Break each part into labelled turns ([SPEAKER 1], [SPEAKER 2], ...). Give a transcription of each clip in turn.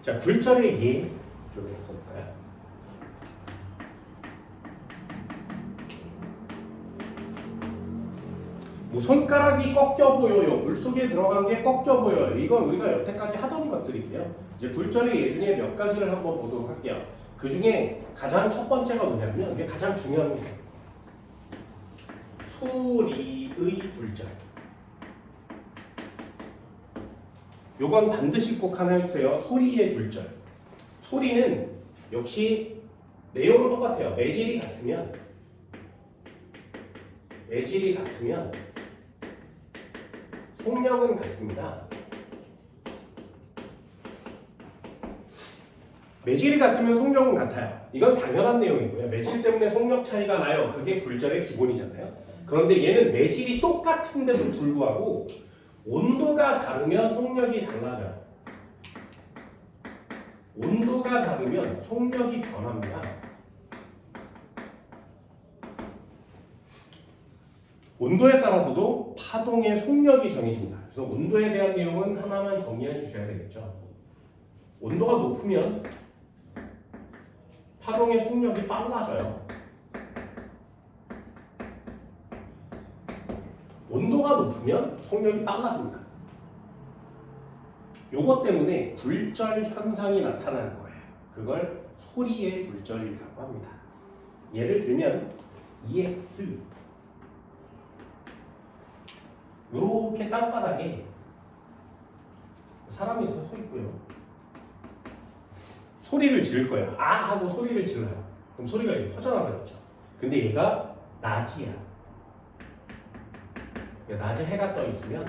[SPEAKER 1] 자, 굴절의 예 좀 써볼까요? 뭐 손가락이 꺾여 보여요. 물속에 들어간 게 꺾여 보여요. 이건 우리가 여태까지 하던 것들이고요. 이제 굴절의 예 중에 몇 가지를 한번 보도록 할게요. 그 중에 가장 첫 번째가 뭐냐면 이게 가장 중요합니다. 소리의 굴절. 요건 반드시 꼭 하나 해주세요. 소리의 굴절. 소리는 역시 내용은 똑같아요. 매질이 같으면 속력은 같습니다. 매질이 같으면 속력은 같아요. 이건 당연한 내용이고요. 매질 때문에 속력 차이가 나요. 그게 굴절의 기본이잖아요. 그런데 얘는 매질이 똑같은데도 불구하고 온도가 다르면 속력이 달라져요. 온도가 다르면 속력이 변합니다. 온도에 따라서도 파동의 속력이 정해집니다. 그래서 온도에 대한 내용은 하나만 정리해 주셔야 되겠죠. 온도가 높으면 파동의 속력이 빨라져요. 온도가 높으면 속력이 빨라집니다. 요것 때문에 굴절 현상이 나타나는 거예요. 그걸 소리의 굴절이라고 합니다. 예를 들면 EX 요렇게 땅바닥에 사람이 서 있고요. 소리를 지를 거예요. 아 하고 소리를 질러요. 그럼 소리가 이렇게 퍼져나가겠죠. 근데 얘가 낮이야. 낮에 해가 떠 있으면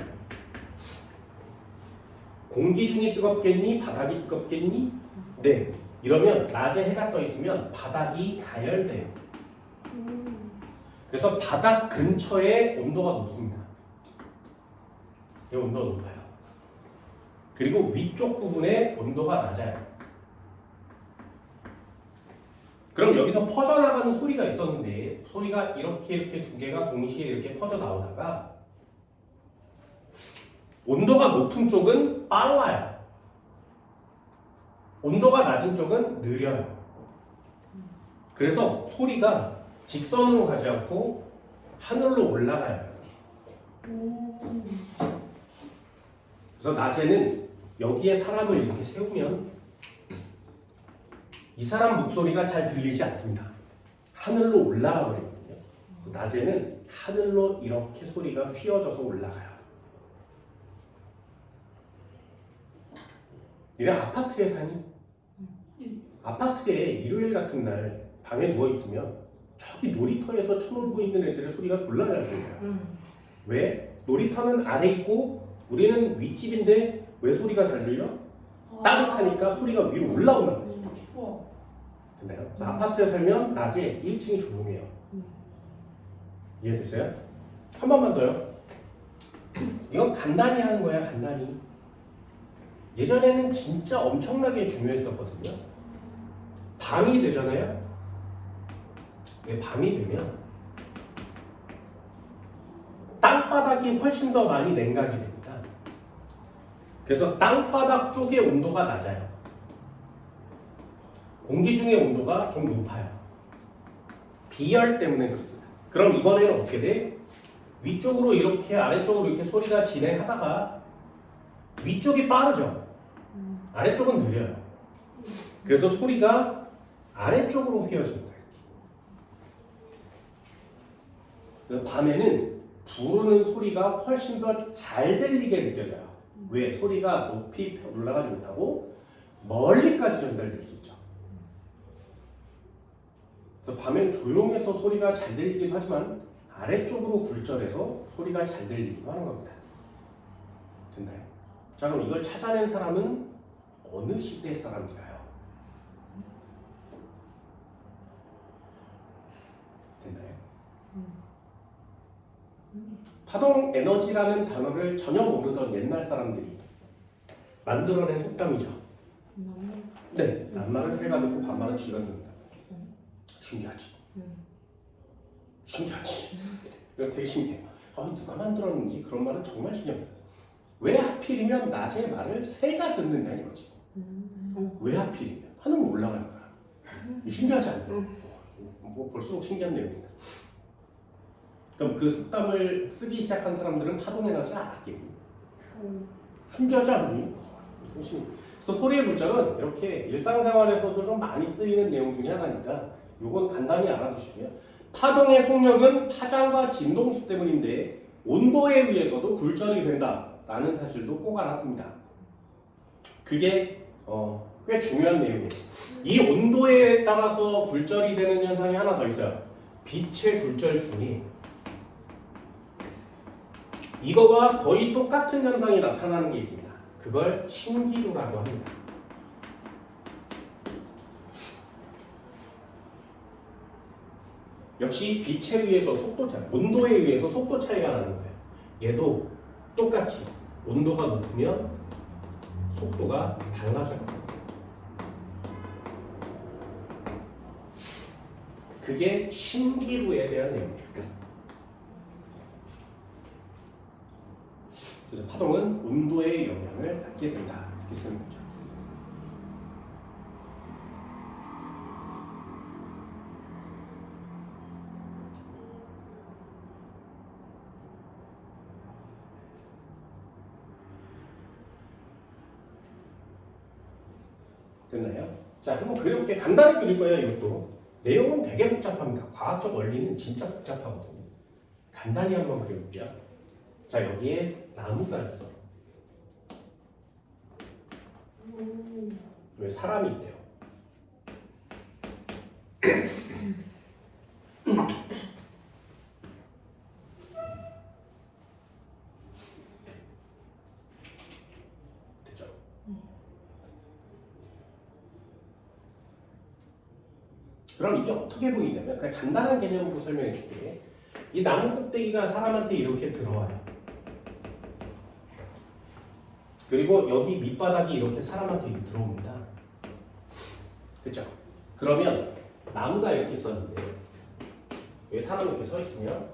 [SPEAKER 1] 공기 중이 뜨겁겠니? 바닥이 뜨겁겠니? 네. 이러면 낮에 해가 떠 있으면 바닥이 가열돼요. 그래서 바닥 근처에 온도가 높습니다. 이 온도가 높아요. 그리고 위쪽 부분에 온도가 낮아요. 그럼 여기서 퍼져나가는 소리가 있었는데 소리가 이렇게 두 개가 동시에 이렇게 퍼져 나오다가 온도가 높은 쪽은 빨라요. 온도가 낮은 쪽은 느려요. 그래서 소리가 직선으로 가지 않고 하늘로 올라가요. 그래서 낮에는 여기에 사람을 이렇게 세우면 이 사람 목소리가 잘 들리지 않습니다. 하늘로 올라가 버리거든요. 그래서 낮에는 하늘로 이렇게 소리가 휘어져서 올라가요. 니네 아파트에 사니? 아파트에 일요일 같은 날 방에 누워있으면 저기 놀이터에서 쳐놀고 있는 애들의 소리가 졸라 잘 들려요. 왜? 놀이터는 아래 있고 우리는 윗집인데 왜 소리가 잘 들려? 따뜻하니까 소리가 위로 올라온다는 거죠. 됐나요? 그래서 아파트에 살면 낮에 1층이 조용해요. 이해됐어요? 한 번만 더요. 이건 간단히 하는 거야, 간단히. 예전에는 진짜 엄청나게 중요했었거든요. 밤이 되잖아요. 밤이 되면 땅바닥이 훨씬 더 많이 냉각이 됩니다. 그래서 땅바닥 쪽의 온도가 낮아요. 공기 중의 온도가 좀 높아요. 비열 때문에 그렇습니다. 그럼 이번에는 어떻게 돼? 위쪽으로 이렇게 아래쪽으로 이렇게 소리가 진행하다가 위쪽이 빠르죠. 아래쪽은 느려요. 그래서 소리가 아래쪽으로 휘어집니다. 그래서 밤에는 부르는 소리가 훨씬 더 잘 들리게 느껴져요. 왜? 소리가 높이 올라가지 못하고 멀리까지 전달될 수 있죠. 그래서 밤엔 조용해서 소리가 잘 들리긴 하지만 아래쪽으로 굴절해서 소리가 잘 들리기도 하는 겁니다. 됐나요? 자, 그럼 이걸 찾아낸 사람은 어느 시대 사람일까요? 됐나요? 파동 에너지라는 단어를 전혀 모르던 옛날 사람들이 만들어낸 속담이죠. 네, 낱말은 새가 듣고 반말은 쥐가 듣는다. 신기하지? 신기하지? 이거 되게 신기해요. 누가 만들었는지 그런 말은 정말 신기합니다. 왜 하필이면 낮에 말을 새가 듣느냐 이거지. 왜 하필이면? 하늘로 올라가니까. 신기하지 않나요? 뭐 볼수록 신기한 내용입니다. 그럼 그 속담을 쓰기 시작한 사람들은 파동 에너지를 알았겠니? 신기하지 않니? 그래서 호리의 물자는 이렇게 일상생활에서도 좀 많이 쓰이는 내용 중에 하나니까 요건 간단히 알아두시고요. 파동의 속력은 파장과 진동수 때문인데 온도에 의해서도 굴절이 된다라는 사실도 꼭 알아둡니다. 그게 꽤 중요한 내용이에요. 이 온도에 따라서 굴절이 되는 현상이 하나 더 있어요. 빛의 굴절순이 이거와 거의 똑같은 현상이 나타나는 게 있습니다. 그걸 신기루라고 합니다. 역시 빛에 의해서 속도 차이, 온도에 의해서 속도 차이가 나는 거예요. 얘도 똑같이 온도가 높으면 속도가 달라져요. 그게 신기루에 대한 내용이에요. 그래서 파동은 온도의 영향을 받게 된다. 이렇게 쓰는 거죠. 됐나요? 자, 한번 그려볼게. 간단히 그릴 거예요, 이것도. 내용은 되게 복잡합니다. 과학적 원리는 진짜 복잡하거든요. 간단히 한번 그려볼게요. 자, 여기에 나무가 있어. 왜 사람이 있대요? 됐죠? 그럼 이게 어떻게 보이냐면 그냥 간단한 개념으로 설명해 줄게. 이 나무 꼭대기가 사람한테 이렇게 들어와요. 그리고 여기 밑바닥이 이렇게 사람한테 들어옵니다. 그렇죠? 그러면 나무가 이렇게 있었는데 여기 사람이 이렇게 서 있으면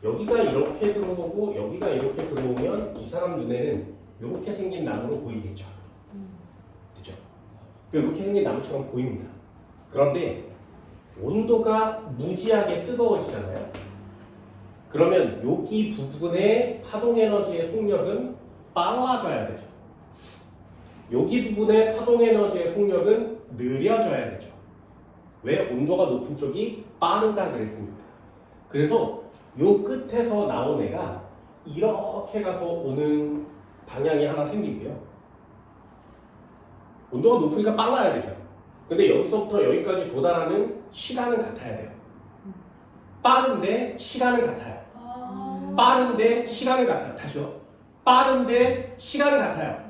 [SPEAKER 1] 여기가 이렇게 들어오고 여기가 이렇게 들어오면 이 사람 눈에는 이렇게 생긴 나무로 보이겠죠? 그렇죠? 이렇게 생긴 나무처럼 보입니다. 그런데 온도가 무지하게 뜨거워지잖아요. 그러면 여기 부분의 파동 에너지의 속력은 빨라져야 되죠. 여기 부분의 파동 에너지의 속력은 느려져야 되죠. 왜? 온도가 높은 쪽이 빠르다 그랬습니까? 그래서 요 끝에서 나온 애가 이렇게 가서 오는 방향이 하나 생기고요. 온도가 높으니까 빨라야 되죠. 근데 여기서부터 여기까지 도달하는 시간은 같아야 돼요. 빠른데 시간은 같아요. 빠른데 시간은 같아요. 다시요. 빠른데 시간은 같아요.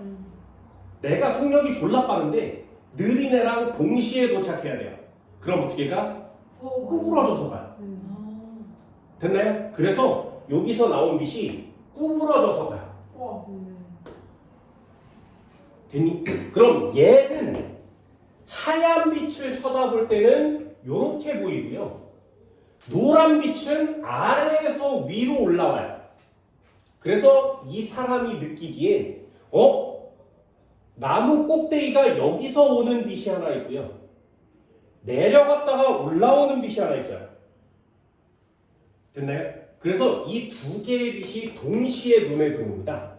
[SPEAKER 1] 내가 속력이 졸라 빠른데 느린 애랑 동시에 도착해야 돼요. 그럼 어떻게 가? 구부러져서 가요. 됐나요? 그래서 여기서 나온 빛이 구부러져서 가요. 됐니? 그럼 얘는 하얀 빛을 쳐다볼 때는 이렇게 보이고요. 노란 빛은 아래에서 위로 올라와요. 그래서 이 사람이 느끼기에 나무 꼭대기가 여기서 오는 빛이 하나 있고요. 내려갔다가 올라오는 빛이 하나 있어요. 됐나요? 그래서 이 두 개의 빛이 동시에 눈에 들어옵니다.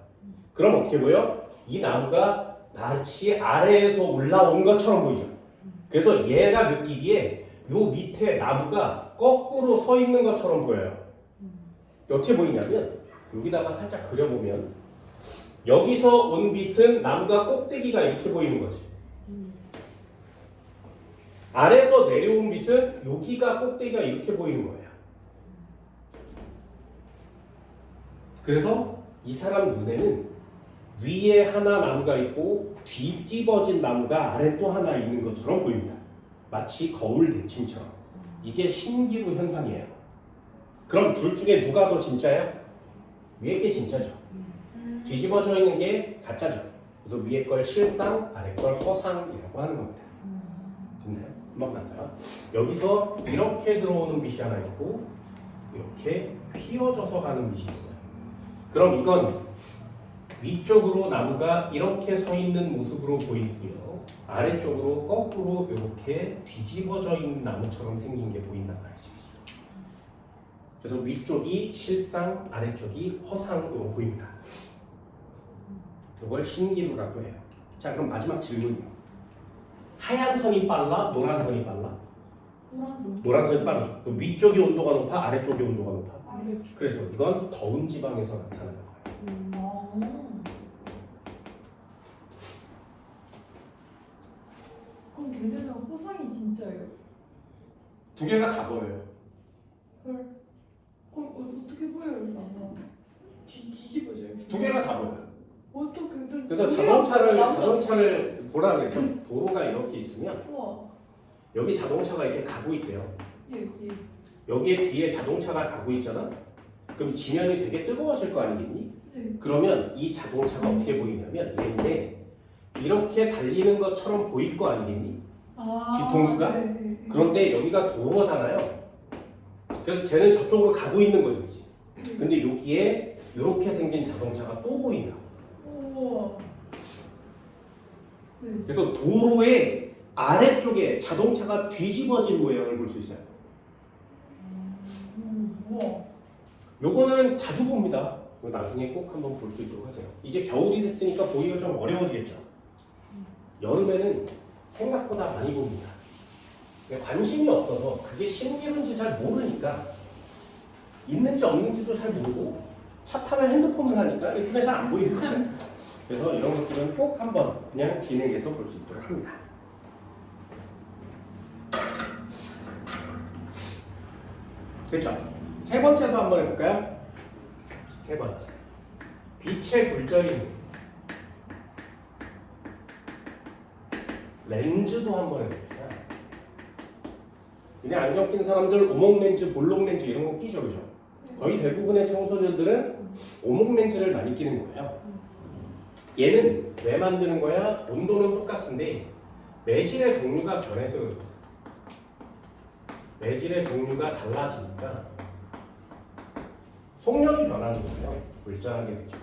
[SPEAKER 1] 그럼 어떻게 보여? 이 나무가 마치 아래에서 올라온 것처럼 보이죠. 그래서 얘가 느끼기에 요 밑에 나무가 거꾸로 서 있는 것처럼 보여요. 어떻게 보이냐면 여기다가 살짝 그려보면 여기서 온 빛은 나무가 꼭대기가 이렇게 보이는 거지. 아래에서 내려온 빛은 여기가 꼭대기가 이렇게 보이는 거예요. 그래서 이 사람 눈에는 위에 하나 나무가 있고 뒤집어진 나무가 아래 또 하나 있는 것처럼 보입니다. 마치 거울 대칭처럼. 이게 신기루 현상이에요. 그럼 둘 중에 누가 더 진짜야? 위에 게 진짜죠. 뒤집어져 있는 게 가짜죠. 그래서 위에 걸 실상, 아래 걸 허상이라고 하는 겁니다. 됐나요? 한번 만나요. 여기서 이렇게 들어오는 빛이 하나 있고 이렇게 휘어져서 가는 빛이 있어요. 그럼 이건 위쪽으로 나무가 이렇게 서 있는 모습으로 보이고요. 아래쪽으로 거꾸로 이렇게 뒤집어져 있는 나무처럼 생긴 게 보인단 말이죠. 그래서 위쪽이 실상, 아래쪽이 허상으로 보입니다. 이걸 신기루라고 해요. 자, 그럼 마지막 질문이요. 하얀 선이 빨라? 노란 선이 빨라? 노란 선이 빠르죠. 그럼 위쪽이 온도가 높아? 아래쪽이 온도가 높아?
[SPEAKER 2] 아래쪽.
[SPEAKER 1] 그래서 이건 더운 지방에서 나타나는 거예요.
[SPEAKER 2] 그럼 걔네는 호상이 진짜예요?
[SPEAKER 1] 두 개가 다 보여요.
[SPEAKER 2] 헐. 그럼 어떻게 보여요? 나무 뒤집어져요?
[SPEAKER 1] 두 개가 다 보여요.
[SPEAKER 2] 어떻게?
[SPEAKER 1] 그래서 자동차를 보라 그랬죠. 도로가 이렇게 있으면
[SPEAKER 2] 우와.
[SPEAKER 1] 여기 자동차가 이렇게 가고 있대요.
[SPEAKER 2] 예.
[SPEAKER 1] 여기에 뒤에 자동차가 가고 있잖아. 그럼 지면이 되게 뜨거워질 거 아니겠니?
[SPEAKER 2] 네.
[SPEAKER 1] 그러면 이 자동차가 어떻게 보이냐면 얘인데 이렇게 달리는 것처럼 보일 거 아니겠니? 뒤통수가?
[SPEAKER 2] 네.
[SPEAKER 1] 그런데 여기가 도로잖아요. 그래서 쟤는 저쪽으로 가고 있는 거지. 근데 여기에 이렇게 생긴 자동차가 또 보인다.
[SPEAKER 2] 우와. 네.
[SPEAKER 1] 그래서 도로의 아래쪽에 자동차가 뒤집어진 모양을 볼 수 있어요.
[SPEAKER 2] 우와.
[SPEAKER 1] 요거는 자주 봅니다. 나중에 꼭 한번 볼 수 있도록 하세요. 이제 겨울이 됐으니까 보기가 좀 어려워지겠죠. 여름에는 생각보다 많이 봅니다. 관심이 없어서 그게 신기루인지 잘 모르니까 있는지 없는지도 잘 모르고 차 타면 핸드폰을 하니까 인터넷 잘 안 보이는 거예요. 그래서 이런 것들은 꼭 한번 그냥 진행해서 볼 수 있도록 합니다. 그렇죠? 세 번째도 한번 해볼까요? 세 번째. 빛의 굴절입니다. 렌즈도 한번 해봅시다. 그냥 안경 낀 사람들 오목 렌즈, 볼록 렌즈 이런 거 끼죠, 그죠? 거의 대부분의 청소년들은 오목 렌즈를 많이 끼는 거예요. 얘는 왜 만드는 거야? 온도는 똑같은데 매질의 종류가 변해서 그렇죠. 매질의 종류가 달라지니까 속력이 변하는 거예요. 굴절하게 되죠.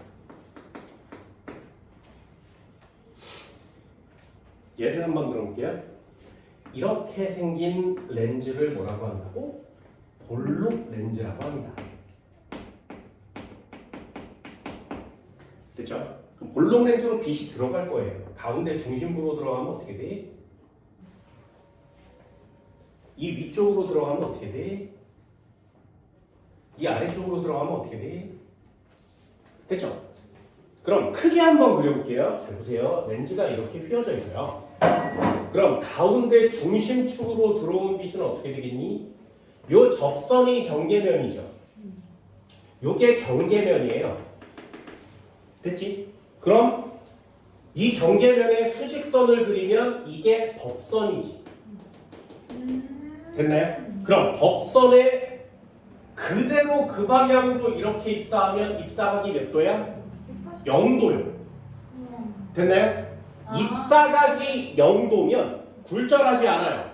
[SPEAKER 1] 예를 한번 들어볼게요. 이렇게 생긴 렌즈를 뭐라고 한다고? 볼록 렌즈라고 합니다. 됐죠? 그럼 볼록 렌즈로 빛이 들어갈 거예요. 가운데 중심부로 들어가면 어떻게 돼? 이 위쪽으로 들어가면 어떻게 돼? 이 아래쪽으로 들어가면 어떻게 돼? 됐죠? 그럼 크게 한번 그려볼게요. 잘 보세요. 렌즈가 이렇게 휘어져 있어요. 그럼 가운데 중심축으로 들어온 빛은 어떻게 되겠니? 요 접선이 경계면이죠. 요게 경계면이에요. 됐지? 그럼 이 경계면에 수직선을 그리면 이게 법선이지. 됐나요? 그럼 법선에 그대로 그 방향으로 이렇게 입사하면 입사각이 몇 도야? 0도요. 됐나요? 입사각이 0도면 굴절하지 않아요.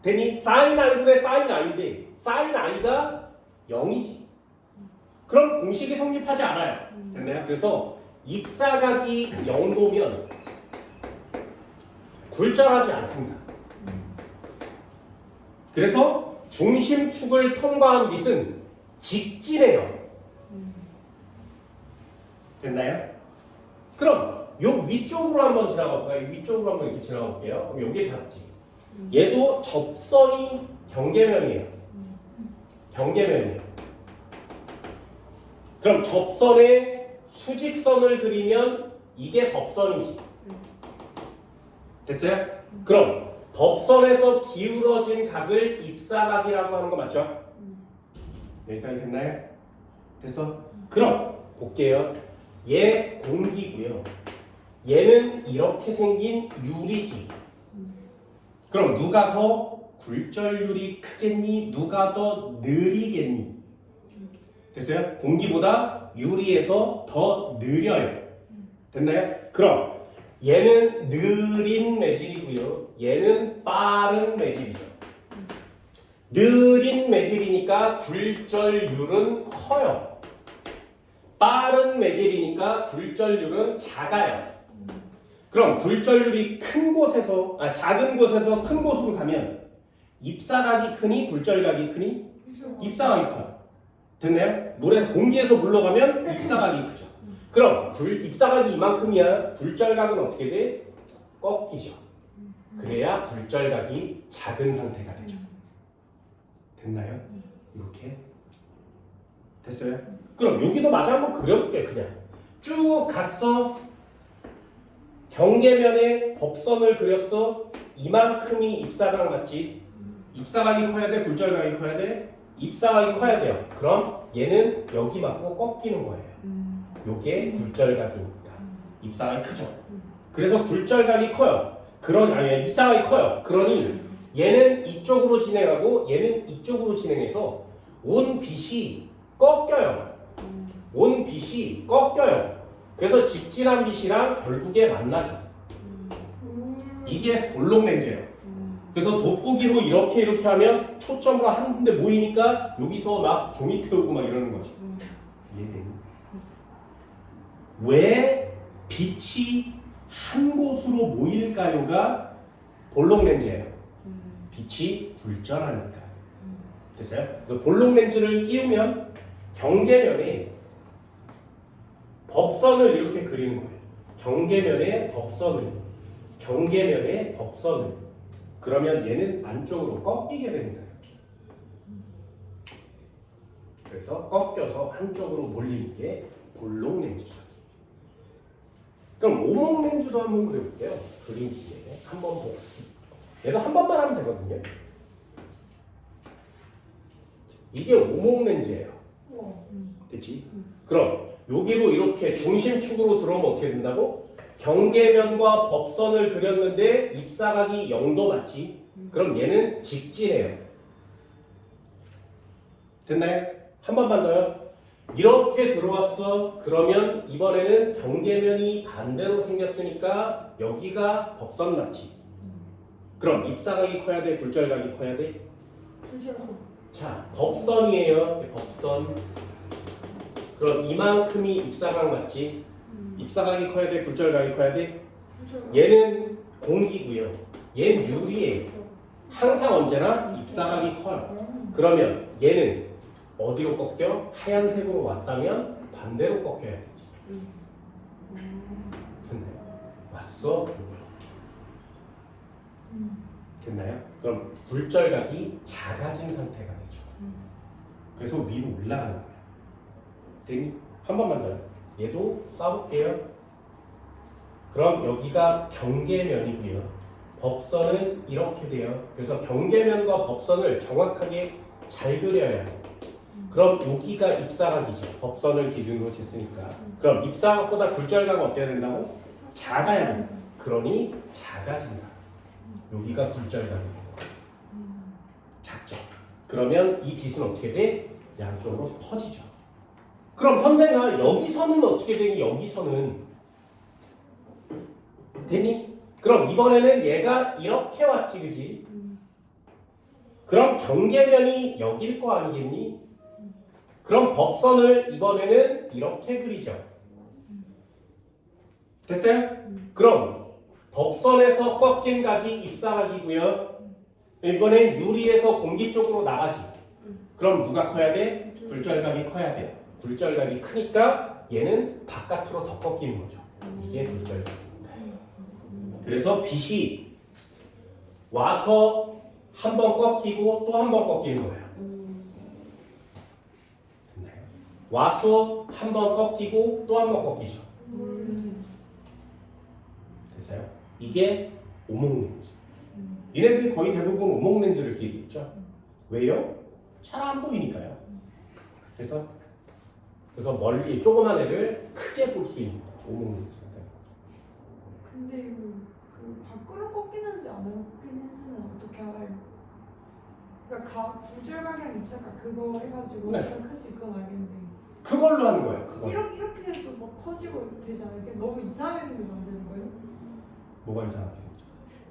[SPEAKER 1] 되니? 사인 R분의 사인 I인데 사인 I가 0이지. 그럼 공식이 성립하지 않아요. 됐나요? 그래서 입사각이 0도면 굴절하지 않습니다. 그래서 중심축을 통과한 빛은 직진해요. 됐나요? 그럼 요 위쪽으로 한번 지나가 볼까요? 위쪽으로 한번 이렇게 지나가 볼게요. 그럼 여기에 닿지. 얘도 접선이 경계면이에요. 경계면이에요. 그럼 접선에 수직선을 그리면 이게 법선이지. 됐어요? 그럼 법선에서 기울어진 각을 입사각이라고 하는 거 맞죠? 여기까지 됐나요? 됐어? 그럼 볼게요. 얘 공기고요. 얘는 이렇게 생긴 유리지. 그럼 누가 더 굴절률이 크겠니? 누가 더 느리겠니? 됐어요? 공기보다 유리에서 더 느려요. 됐나요? 그럼 얘는 느린 매질이고요. 얘는 빠른 매질이죠. 느린 매질이니까 굴절률은 커요. 빠른 외질이니까 굴절률은 작아요. 그럼 굴절률이 큰 곳에서 작은 곳에서 큰 곳으로 가면 입사각이 크니 굴절각이 크니? 입사각이 커요. 됐나요? 물에 공기에서 물러가면 입사각이 크죠. 그럼 입사각이 이만큼이야. 굴절각은 어떻게 돼? 꺾이죠. 그래야 굴절각이 작은 상태가 되죠. 됐나요? 이렇게 됐어요? 그럼 여기도 마저 한번 그려볼게. 그냥 쭉 갔어. 경계면에 법선을 그렸어. 이만큼이 입사각 맞지? 입사각이 커야 돼? 굴절각이 커야 돼? 입사각이 커야 돼요. 그럼 얘는 여기 맞고 꺾이는 거예요. 요게 굴절각이니까 입사각이 크죠. 그래서 굴절각이 커요. 입사각이 커요. 그러니 얘는 이쪽으로 진행하고 얘는 이쪽으로 진행해서 온 빛이 꺾여요. 온 빛이 꺾여요. 그래서 직진한 빛이랑 결국에 만나죠. 이게 볼록 렌즈예요. 그래서 돋보기로 이렇게 하면 초점으로 한 군데 모이니까 여기서 막 종이 태우고 막 이러는 거지. 이해되니? 왜 빛이 한 곳으로 모일까요가 볼록 렌즈예요. 빛이 굴절하니까. 됐어요? 그래서 볼록 렌즈를 끼우면 경계면에 법선을 이렇게 그리는 거예요. 경계면에 법선을. 그러면 얘는 안쪽으로 꺾이게 됩니다. 이렇게. 그래서 꺾여서 한쪽으로 몰리는 게 볼록 렌즈죠. 그럼 오목 렌즈도 한번 그려볼게요. 그림 뒤에 한번 복습. 얘도 한 번만 하면 되거든요. 이게 오목 렌즈예요. 됐지? 그럼 여기로 이렇게 중심축으로 들어오면 어떻게 된다고? 경계면과 법선을 그렸는데 입사각이 0도 맞지? 그럼 얘는 직진해요. 됐나요? 한 번만 더요. 이렇게 들어왔어. 그러면 이번에는 경계면이 반대로 생겼으니까 여기가 법선 맞지? 그럼 입사각이 커야 돼? 굴절각이 커야 돼?
[SPEAKER 2] 굴절각.
[SPEAKER 1] 자, 법선이에요. 법선. 그럼 이만큼이 입사각 맞지? 입사각이 커야 돼? 굴절각이 커야 돼? 얘는 공기고요. 얘는 유리예요. 항상 언제나 입사각이 커요. 그러면 얘는 어디로 꺾여? 하얀색으로 왔다면 반대로 꺾여야 되지. 됐나요? 왔어? 됐나요? 그럼 굴절각이 작아진 상태가 되죠. 그래서 위로 올라가는 거예요. 됐니? 한 번만 더요. 얘도 써볼게요. 그럼 여기가 경계면이고요. 법선은 이렇게 돼요. 그래서 경계면과 법선을 정확하게 잘 그려야 해요. 그럼 여기가 입사각이죠. 법선을 기준으로 쟀으니까. 그럼 입사각보다 굴절각은 어때야 된다고? 작아야 된다. 그러니 작아진다. 여기가 굴절각이 되는 거예요. 작죠. 그러면 이 빛은 어떻게 돼? 양쪽으로 퍼지죠. 그럼 선생아 여기서는 어떻게 되니? 여기서는 되니? 그럼 이번에는 얘가 이렇게 왔지, 그지? 그럼 경계면이 여길 거 아니겠니? 그럼 법선을 이번에는 이렇게 그리죠. 됐어요? 그럼 법선에서 꺾인 각이 입사각이고요. 이번엔 유리에서 공기 쪽으로 나가지. 그럼 누가 커야 돼? 굴절각이 커야 돼요. 굴절각이 크니까 얘는 바깥으로 더 꺾이는 거죠. 이게 굴절각입니다. 그래서 빛이 와서 한 번 꺾이고 또 한 번 꺾이는 거예요. 됐나요? 와서 한 번 꺾이고 또 한 번 꺾이죠. 됐어요? 이게 오목렌즈. 얘네들이 거의 대부분 오목렌즈를 끼고 있죠. 왜요? 잘 안 보이니까요. 그래서 멀리 조그만 애를 크게 볼 수 있는 오목렌즈가 되는 거죠.
[SPEAKER 2] 근데 이거 그 밖으로 꺾이는지 안 꺾이는지는 어떻게 알아요? 그러니까 굴절각이랑 입사각 그거 해가지고
[SPEAKER 1] 네.
[SPEAKER 2] 어디가 큰지 그건 알겠는데
[SPEAKER 1] 그걸로 하는 거예요. 그걸.
[SPEAKER 2] 이렇게 해서 막 커지고 되잖아요. 이게 너무 이상하게 생겨서 안 되는 거예요?
[SPEAKER 1] 뭐가 이상하게 생겼죠?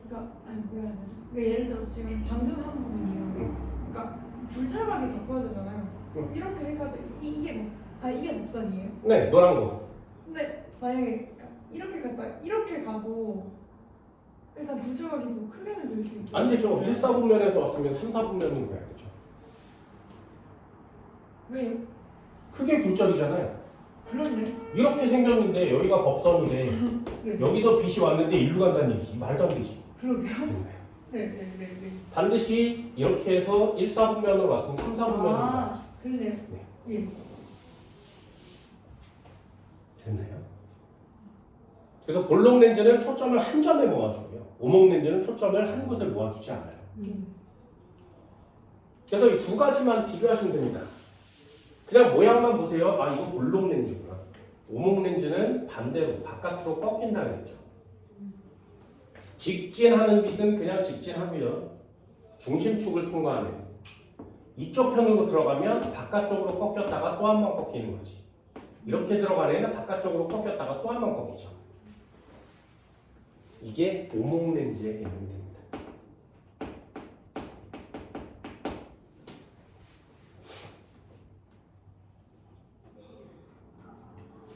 [SPEAKER 2] 그러니까 아니 뭐라 해야 되지? 그러니까 예를 들어 지금 방금 한 부분이에요. 그러니까 굴절각이 덮어야 되잖아요. 이렇게 해가지고 이게 막 아 이게 목선이에요?
[SPEAKER 1] 네, 노란 거.
[SPEAKER 2] 근데 만약에 이렇게 갔다 이렇게 가도 일단 부조각이 더 크게는 될 수 있죠.
[SPEAKER 1] 안 되죠. 1, 4분면에서 왔으면 3, 4분면으로 가야 되죠.
[SPEAKER 2] 왜요?
[SPEAKER 1] 크게 굴절이잖아요.
[SPEAKER 2] 그러네.
[SPEAKER 1] 이렇게 생겼는데 여기가 법선이래.
[SPEAKER 2] 네.
[SPEAKER 1] 여기서 빛이 왔는데 일로 간다는 얘기지. 말도 안 되지.
[SPEAKER 2] 그러게요. 네네네네.
[SPEAKER 1] 반드시 이렇게 해서 1, 4분면으로 왔으면 3, 4분면으로 가야지.
[SPEAKER 2] 아 그러네요.
[SPEAKER 1] 네.
[SPEAKER 2] 예.
[SPEAKER 1] 됐나요? 그래서 볼록 렌즈는 초점을 한 점에 모아주고요. 오목 렌즈는 초점을 한 곳에 모아주지 않아요. 그래서 이 두 가지만 비교하시면 됩니다. 그냥 모양만 보세요. 아 이거 볼록 렌즈구나. 오목 렌즈는 반대로 바깥으로 꺾인다 그랬죠. 직진하는 빛은 그냥 직진하고요. 중심축을 통과하는 이쪽 편으로 들어가면 바깥쪽으로 꺾였다가 또 한 번 꺾이는 거지. 이렇게 들어가는 애는 바깥쪽으로 꺾였다가 또 한 번 꺾이죠. 이게 오목 렌즈의 개념이 됩니다.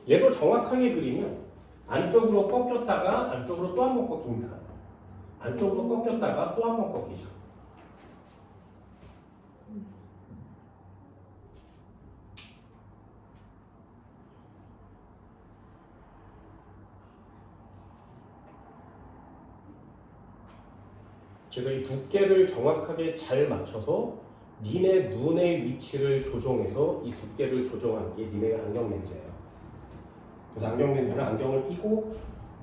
[SPEAKER 1] 얘도 정확하게 그리면 안쪽으로 꺾였다가 안쪽으로 또 한 번 꺾입니다. 안쪽으로 꺾였다가 또 한 번 꺾이죠. 그래서 이 두께를 정확하게 잘 맞춰서 니네 눈의 위치를 조정해서 이 두께를 조정하는 게 니네 안경 렌즈예요. 그래서 안경 렌즈는 안경을 끼고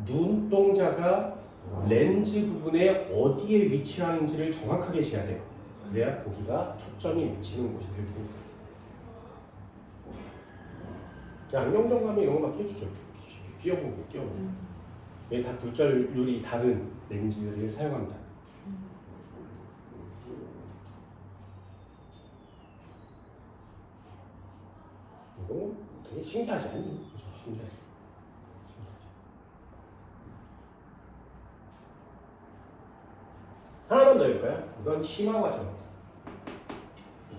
[SPEAKER 1] 눈동자가 렌즈 부분에 어디에 위치하는지를 정확하게 재야 돼요. 그래야 보기가 초점이 미치는 곳이 될 텐데. 안경 정감이 이런 거 막 해주죠. 끼워보고 끼워보고. 얘 다 굴절률이 다른 렌즈를 사용합니다. 이거 되게 신기하지 않니? 그죠? 신기하지. 하나만 더 해볼까요? 이건 심화 과정입니다.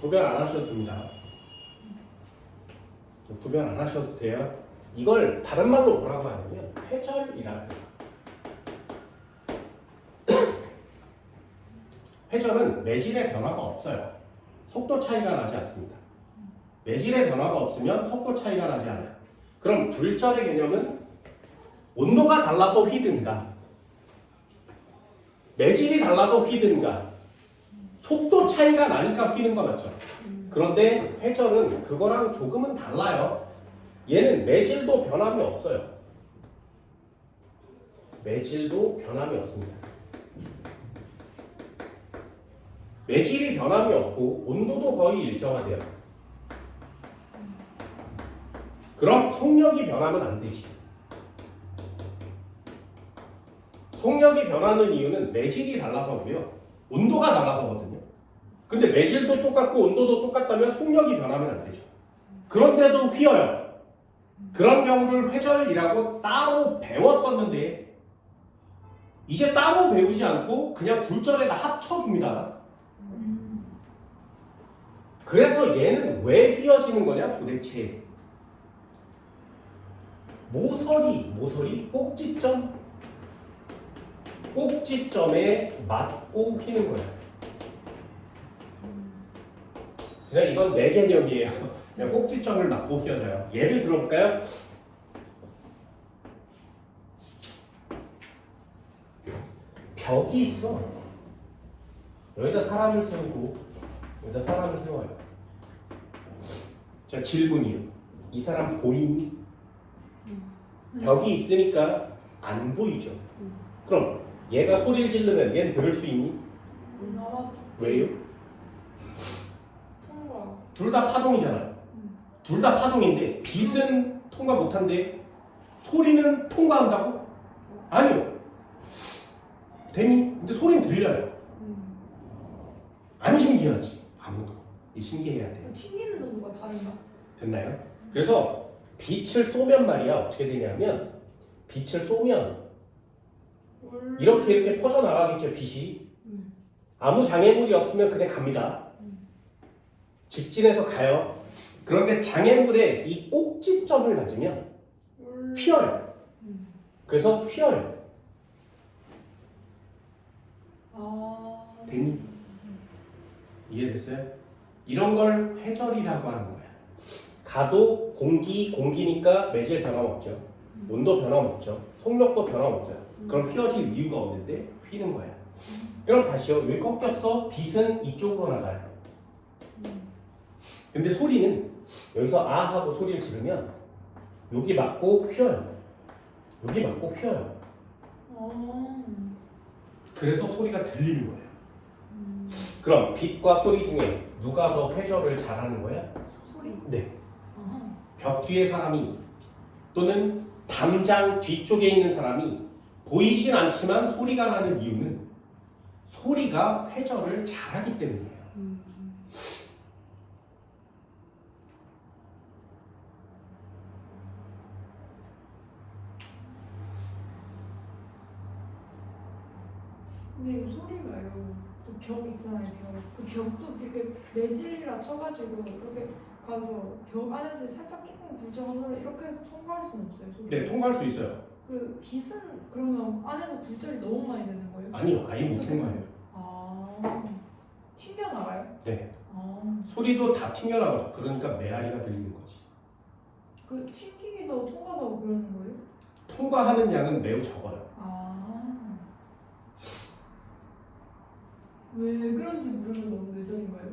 [SPEAKER 1] 구별 안 하셔도 됩니다. 구별 안 하셔도 돼요. 이걸 다른 말로 뭐라고 하냐면 회절이라고 해요. 회절은 매질의 변화가 없어요. 속도 차이가 나지 않습니다. 매질의 변화가 없으면 속도 차이가 나지 않아요. 그럼 굴절의 개념은 온도가 달라서 휘든가 매질이 달라서 휘든가 속도 차이가 나니까 휘는 거 맞죠? 그런데 회절은 그거랑 조금은 달라요. 얘는 매질도 변함이 없어요. 매질도 변함이 없습니다. 매질이 변함이 없고 온도도 거의 일정하대요. 그럼 속력이 변하면 안 되지. 속력이 변하는 이유는 매질이 달라서고요. 온도가 달라서거든요. 근데 매질도 똑같고 온도도 똑같다면 속력이 변하면 안 되죠. 그런데도 휘어요. 그런 경우를 회절이라고 따로 배웠었는데 이제 따로 배우지 않고 그냥 굴절에다 합쳐줍니다. 그래서 얘는 왜 휘어지는 거냐 도대체. 모서리 꼭지점에 맞고 휘는 거야. 그냥 이건 내 개념이에요. 그냥 꼭지점을 맞고 휘어져요. 예를 들어볼까요? 벽이 있어. 여기다 사람을 세우고 여기다 사람을 세워요. 자, 질문이요. 이 사람 보이니? 벽이 있으니까 안 보이죠. 그럼 얘가 소리를 지르면 얘는 들을 수 있니? 왜요?
[SPEAKER 2] 통과.
[SPEAKER 1] 둘 다 파동이잖아요. 둘 다 파동인데 빛은 통과 못한데 소리는 통과한다고? 아니요. 데미? 근데 소리는 들려요. 안 신기하지? 아무도. 이 신기해야 돼.
[SPEAKER 2] 튕기는 정도가 다른가?
[SPEAKER 1] 됐나요? 그래서 빛을 쏘면 말이야 어떻게 되냐면 빛을 쏘면 이렇게 퍼져나가겠죠 빛이. 아무 장애물이 없으면 그냥 갑니다. 직진해서 가요. 그런데 장애물에 이 꼭지점을 맞으면 휘어요. 그래서 휘어요. 됐니? 이해됐어요? 이런 걸 회절이라고 하는 거야. 가도 공기니까 매질 변함없죠. 온도 변함없죠. 속력도 변함없어요. 그럼 휘어질 이유가 없는데 휘는 거야. 그럼 다시요. 여기 꺾였어. 빛은 이쪽으로 나가요. 근데 소리는 여기서 아 하고 소리를 지르면 여기 맞고 휘어요. 여기 맞고 휘어요. 그래서 소리가 들리는 거예요. 그럼 빛과 소리 중에 누가 더 회절을 잘하는 거야?
[SPEAKER 2] 소리?
[SPEAKER 1] 네. 벽 뒤에 사람이 또는 담장 뒤쪽에 있는 사람이 보이진 않지만 소리가 나는 이유는 소리가 회절을 잘하기 때문이에요.
[SPEAKER 2] 근데 이 소리가요. 그 벽 있잖아요. 벽. 그 벽도 이렇게 매질이라 쳐가지고 이렇게 가서 벽 안에서 살짝 조금 굴절하느라 이렇게 해서 통과할 수는 없어요. 소리.
[SPEAKER 1] 네, 통과할 수 있어요.
[SPEAKER 2] 그 빛은 그러면 안에서 굴절이 너무 많이 되는 거예요?
[SPEAKER 1] 아니요, 아예 못 통과해요.
[SPEAKER 2] 튕겨나가요?
[SPEAKER 1] 네. 소리도 다 튕겨나가죠. 그러니까 메아리가 들리는 거지.
[SPEAKER 2] 그 튕기기도 통과도 그러는 거예요?
[SPEAKER 1] 통과하는 양은 매우 적어요.
[SPEAKER 2] 왜 그런지 모르면 너무 뇌절인가요?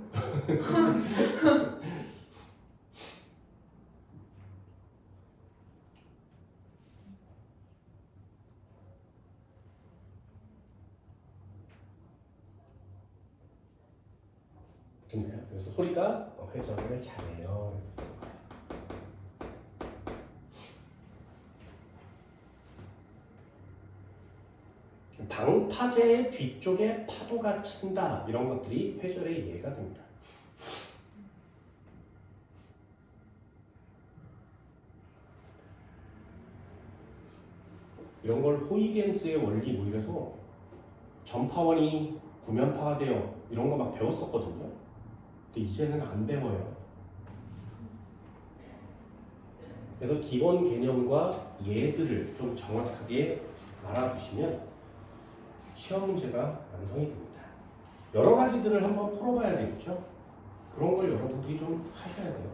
[SPEAKER 1] 그래서 소리가 회전을 잘해요. 방파제의 뒤쪽에 파도가 친다 이런 것들이 회절의 예가 됩니다. 이런 걸 호이겐스의 원리 뭐 이래서 전파원이 구면파가 돼요 이런 거 막 배웠었거든요. 근데 이제는 안 배워요. 그래서 기본 개념과 예들을 좀 정확하게 알아두시면 시험 문제가 완성이 됩니다. 여러 가지들을 한번 풀어봐야 되겠죠? 그런 걸 여러분들이 좀 하셔야 돼요.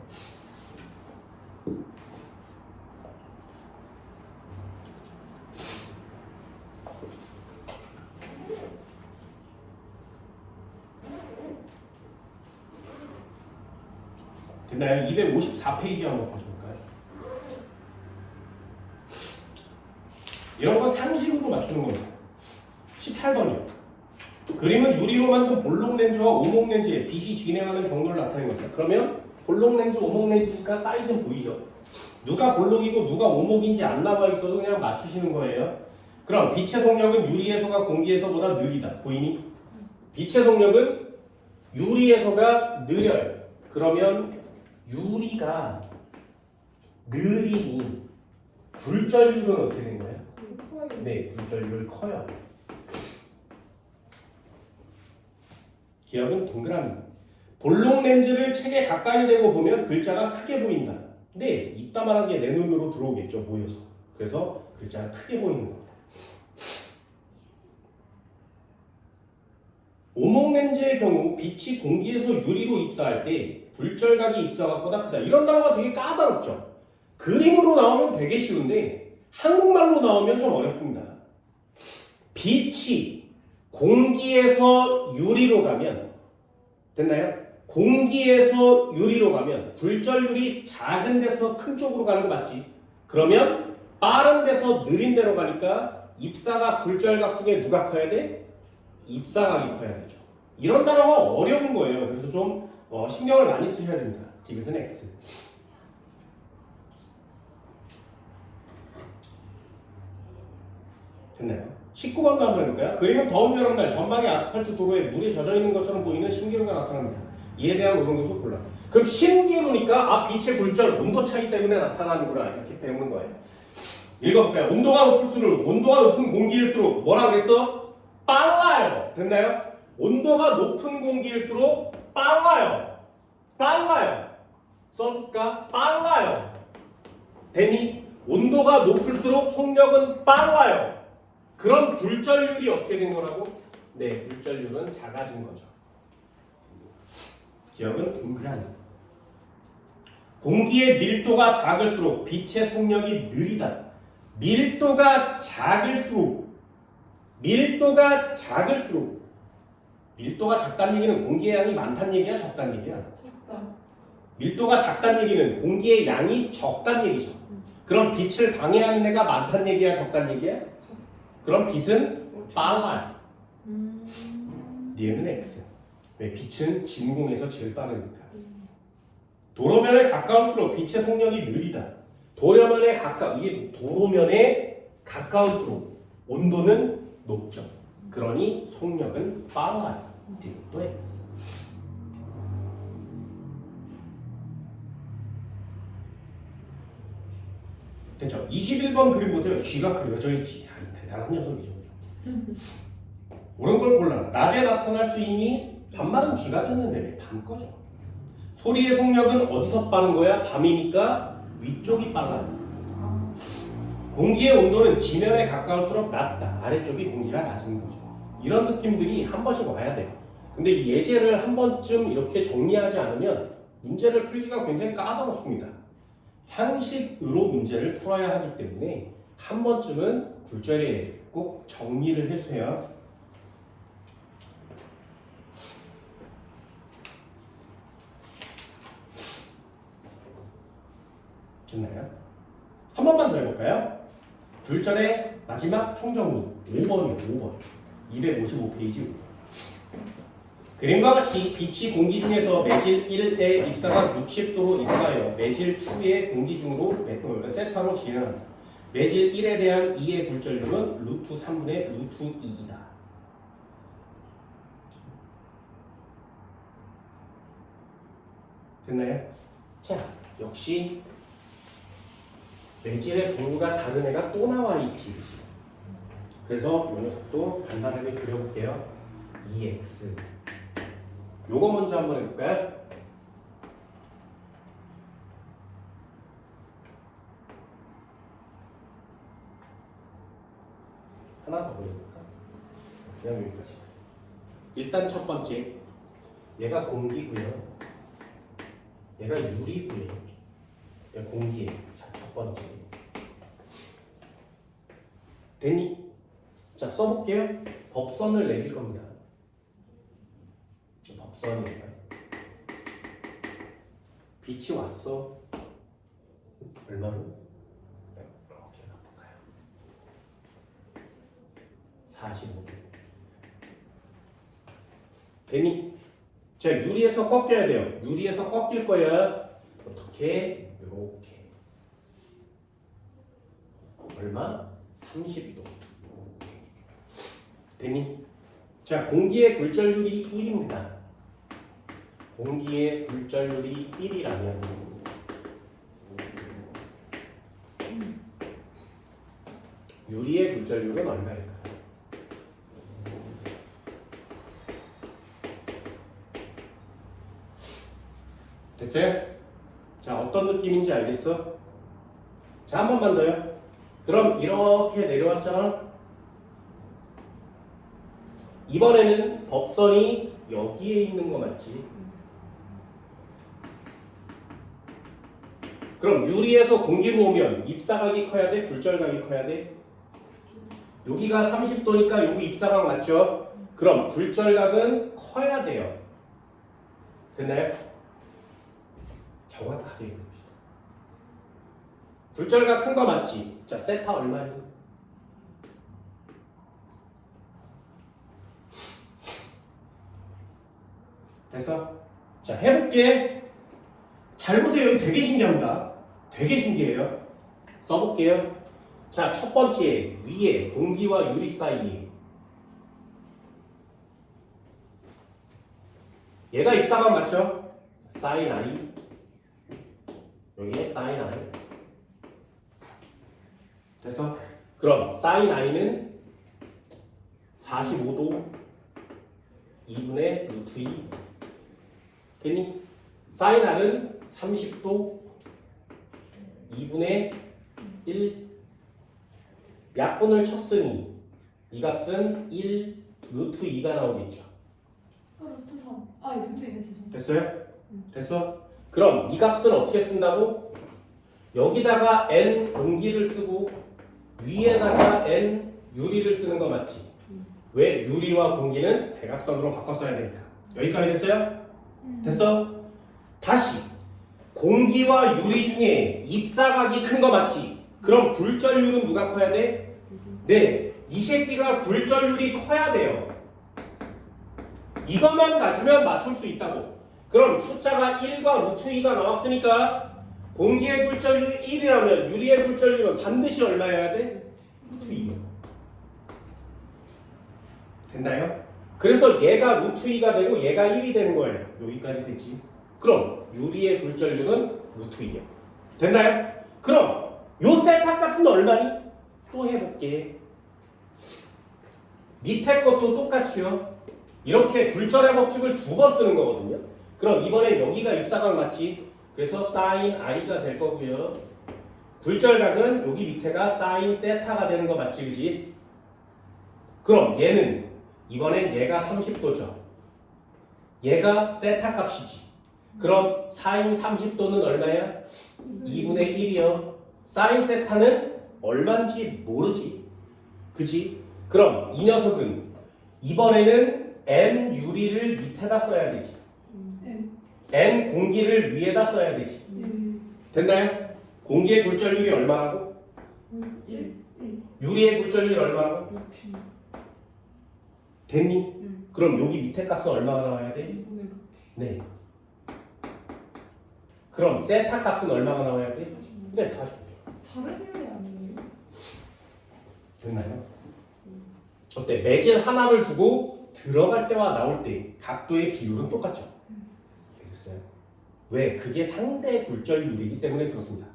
[SPEAKER 1] 됐나요? 254페이지 한번 봐줄까요? 이런 건 상식으로 맞추는 겁니다. 18번이요. 그림은 유리로 만든 볼록 렌즈와 오목 렌즈에 빛이 진행하는 경로를 나타낸 거죠. 그러면 볼록 렌즈, 오목 렌즈니까 사이즈는 보이죠? 누가 볼록이고 누가 오목인지 안 나와 있어도 그냥 맞추시는 거예요. 그럼 빛의 속력은 유리에서가 공기에서보다 느리다. 보이니? 빛의 속력은 유리에서가 느려요. 그러면 유리가 느리니 굴절률은 어떻게 된 거예요? 네, 굴절률 커요. 기억은 동그라미. 볼록 렌즈를 책에 가까이 대고 보면 글자가 크게 보인다. 근데 이따만한 게 내 눈으로 들어오겠죠, 모여서. 그래서 글자가 크게 보이는 겁니다. 오목 렌즈의 경우 빛이 공기에서 유리로 입사할 때 굴절각이 입사각보다 크다. 이런 단어가 되게 까다롭죠. 그림으로 나오면 되게 쉬운데 한국말로 나오면 좀 어렵습니다. 빛이 공기에서 유리로 가면 됐나요? 공기에서 유리로 가면 굴절률이 작은 데서 큰 쪽으로 가는 거 맞지? 그러면 빠른 데서 느린 데로 가니까 입사각, 굴절각 중에 누가 커야 돼? 입사각이 커야 되죠. 이런 단어가 어려운 거예요. 그래서 좀 신경을 많이 쓰셔야 됩니다. 디귿은 X. 됐나요? 19번도 한번 해볼까요? 그림은 더운 여름날 전방의 아스팔트 도로에 물이 젖어있는 것처럼 보이는 신기루가 나타납니다. 이에 대한 오동요소 골라. 그럼 신기루니까 빛의 굴절, 온도 차이 때문에 나타나는구나 이렇게 배우는 거예요. 읽어볼까요? 온도가 높을수록, 온도가 높은 공기일수록 뭐라 그랬어? 빨라요. 됐나요? 온도가 높은 공기일수록 빨라요. 빨라요. 써줄까? 빨라요. 됐니? 온도가 높을수록 속력은 빨라요. 그럼 굴절률이 어떻게 된 거라고? 네, 굴절률은 작아진 거죠. 기억은 동그라미. 공기의 밀도가 작을수록 빛의 속력이 느리다. 밀도가 작을수록 밀도가 작다는 얘기는 공기의 양이 많다는 얘기야, 적다는 얘기야?
[SPEAKER 2] 적다.
[SPEAKER 1] 밀도가 작다는 얘기는 공기의 양이 적다는 얘기죠. 그럼 빛을 방해하는 애가 많다는 얘기야, 적다는 얘기야? 그럼 빛은 빨라요. 얘는 X. 왜? 빛은 진공에서 제일 빠르니까. 도로면에 가까울수록 빛의 속력이 느리다. 도로면에 가까울수록 온도는 높죠. 그러니 속력은 빨라요. 이것도 X. 됐죠? 21번 그림 보세요. 쥐가 그려져 있지. 대단한 녀석이죠. 옳은 걸 골라. 낮에 나타날 수 있니? 밤말은 쥐가 듣는데 왜 밤 꺼져? 소리의 속력은 어디서 빠른 거야? 밤이니까 위쪽이 빨라요. 공기의 온도는 지면에 가까울수록 낮다. 아래쪽이 공기가 낮은 거죠. 이런 느낌들이 한 번씩 와야 돼요. 근데 이 예제를 한 번쯤 이렇게 정리하지 않으면 문제를 풀기가 굉장히 까다롭습니다. 상식으로 문제를 풀어야 하기 때문에 한 번쯤은 굴절에 꼭 정리를 해주세요. 됐나요? 한 번만 더 해볼까요? 굴절의 마지막 총정리 5번이요. 5번 255페이지 5번. 그림과 같이 빛이 공기 중에서 매질 1의 입사가 60도로 입사하여 매질 2의 공기 중으로 세타로 진행한다. 매질 1에 대한 2의 굴절률은 루트 3분의 루트 2이다. 됐나요? 자, 역시 매질의 종류가 다른 애가 또 나와 있지. 그래서 이 녀석도 간단하게 그려볼게요. EX. 요거 먼저 한번 해볼까요? 하나 더 그려볼까? 그냥 여기까지. 일단 첫 번째, 얘가 공기고요. 얘가 유리고요. 얘가 공기예요. 자, 첫 번째. 됐니? 자, 써볼게요. 법선을 내릴 겁니다. 법선이에요. 빛이 왔어. 얼마로? 이렇게 가볼까요? 45도. 됐니? 자, 유리에서 꺾여야 돼요. 유리에서 꺾일 거야. 어떻게? 이렇게. 얼마? 30도. 됐니? 자, 공기의 굴절률이 1입니다. 공기의 굴절률이 1이라면 유리의 굴절률은 얼마일까요? 됐어요? 자, 어떤 느낌인지 알겠어? 자, 한 번만 더요. 그럼 이렇게 내려왔잖아. 이번에는 법선이 여기에 있는 거 맞지? 그럼 유리에서 공기로 오면 입사각이 커야 돼? 굴절각이 커야 돼? 여기가 30도니까 여기 입사각 맞죠? 그럼 굴절각은 커야 돼요. 됐나요? 정확하게 해봅시다. 굴절각 큰 거 맞지? 자, 세타 얼마니? 됐어? 자, 해볼게. 잘 보세요. 되게 신기합니다. 되게 신기해요. 써볼게요. 자, 첫 번째 위에 공기와 유리 사이에 얘가 입사각 맞죠? 사인 I. 여기에 사인 I. 됐어? 그럼 사인 I는 45도 2분의 루트 2. 됐니? 사인 R은 30도 2분의 1 약분을 쳤으니 이 값은 1 루트 2가 나오겠죠.
[SPEAKER 2] 루트 3. 아, 루트 2 됐어.
[SPEAKER 1] 됐어요? 됐어? 그럼 이 값은 어떻게 쓴다고? 여기다가 n 공기를 쓰고 위에다가 n 유리를 쓰는 거 맞지? 왜? 유리와 공기는 대각선으로 바꿔 써야 되니까. 여기까지 됐어요? 됐어? 다시 공기와 유리 중에 입사각이 큰 거 맞지? 그럼 굴절률은 누가 커야 돼? 네, 이 새끼가 굴절률이 커야 돼요. 이것만 가지면 맞출 수 있다고. 그럼 숫자가 1과 루트 2가 나왔으니까 공기의 굴절률 1이라면 유리의 굴절률은 반드시 얼마여야 돼? 루트 2요. 됐나요? 그래서 얘가 루트 2가 되고 얘가 1이 되는 거예요. 여기까지 됐지? 그럼 유리의 굴절률은 루트 2야. 됐나요? 그럼 요 세타 값은 얼마니? 또 해볼게. 밑에 것도 똑같이요. 이렇게 굴절의 법칙을 2번 쓰는 거거든요. 그럼 이번에 여기가 입사각 맞지? 그래서 사인 i가 될 거고요. 굴절각은 여기 밑에가 사인 세타가 되는 거 맞지, 그지? 그럼 얘는 이번엔 얘가 30도죠. 얘가 세타 값이지. 그럼 사인 30도는 얼마야? 2분의 1이요. 사인 세타는 얼마인지 모르지. 그지? 그럼 이 녀석은 이번에는 n 유리를 밑에다 써야 되지. n 공기를 위에다 써야 되지. 됐나요? 공기의 굴절률이 얼마라고?
[SPEAKER 2] 1.
[SPEAKER 1] 유리의 굴절률이 얼마라고? 됐니? 그럼 여기 밑에 값은 얼마가 나와야 돼? 네. 그럼 세타 값은 얼마가 나와야 돼? 네, 45.
[SPEAKER 2] 다른 이유이 아니에요?
[SPEAKER 1] 됐나요? 어때? 매질 하나를 두고 들어갈 때와 나올 때 각도의 비율은 똑같죠? 알겠어요? 왜? 그게 상대 굴절률이기 때문에 그렇습니다.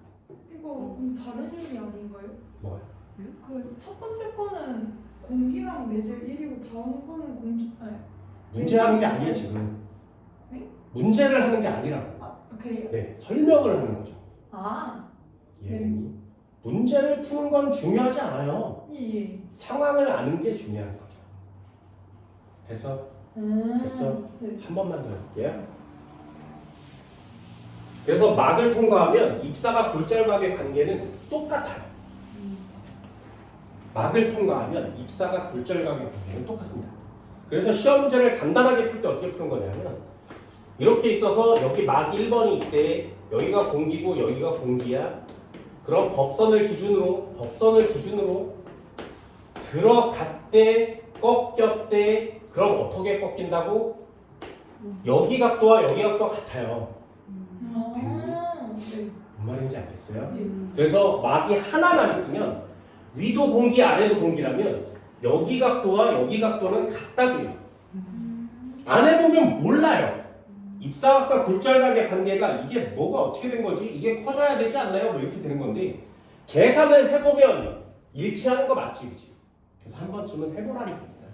[SPEAKER 2] 이거 근데 다른 이유이 아닌가요?
[SPEAKER 1] 뭐가요?
[SPEAKER 2] 그 첫 번째 거는 공기랑 매질 1이고 다음 거는 공기 아니
[SPEAKER 1] 문제하는 게 아니에요 지금.
[SPEAKER 2] 네?
[SPEAKER 1] 문제를 하는 게 아니라고.
[SPEAKER 2] 그래요?
[SPEAKER 1] 네, 설명을 하는 거죠.
[SPEAKER 2] 아,
[SPEAKER 1] 이해됐니? 문제를 푸는 건 중요하지 않아요.
[SPEAKER 2] 예.
[SPEAKER 1] 상황을 아는 게 중요한 거죠. 됐어? 됐어?
[SPEAKER 2] 네.
[SPEAKER 1] 한 번만 더 해볼게요. 그래서 막을 통과하면 입사각 굴절각의 관계는 똑같아요. 막을 통과하면 입사각 굴절각의 관계는 똑같습니다. 그래서 시험 문제를 간단하게 풀 때 어떻게 푸는 거냐면 이렇게 있어서 여기 막 1번이 있대. 여기가 공기고 여기가 공기야. 그럼 법선을 기준으로 들어갔대 꺾였대. 그럼 어떻게 꺾인다고? 여기 각도와 여기 각도가 같아요.
[SPEAKER 2] 아, 네.
[SPEAKER 1] 뭔 말인지 알겠어요?
[SPEAKER 2] 예.
[SPEAKER 1] 그래서 막이 하나만 있으면 위도 공기 아래도 공기라면 여기 각도와 여기 각도는 같다고요. 안 해보면 몰라요. 입사각과 굴절각의 관계가 이게 뭐가 어떻게 된 거지? 이게 커져야 되지 않나요? 뭐 이렇게 되는 건데 계산을 해보면 일치하는 거 맞지, 그치? 그래서 한 번쯤은 해보라는 겁니다.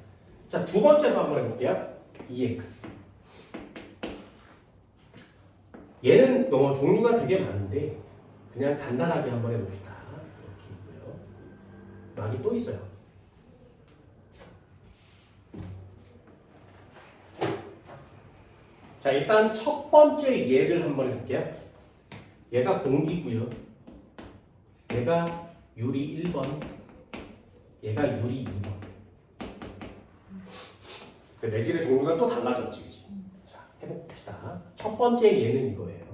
[SPEAKER 1] 자, 두 번째도 한번 해볼게요. EX. 얘는 종류가 되게 많은데 그냥 간단하게 한번 해봅시다. 이렇게 있고요. 막이 또 있어요. 자, 일단 첫 번째 얘를 한번 해볼게요. 얘가 공기고요. 얘가 유리 1번, 얘가 유리 2번. 그 내질의 종류가 또 달라졌지, 그치? 자, 해봅시다. 첫 번째 얘는 이거예요.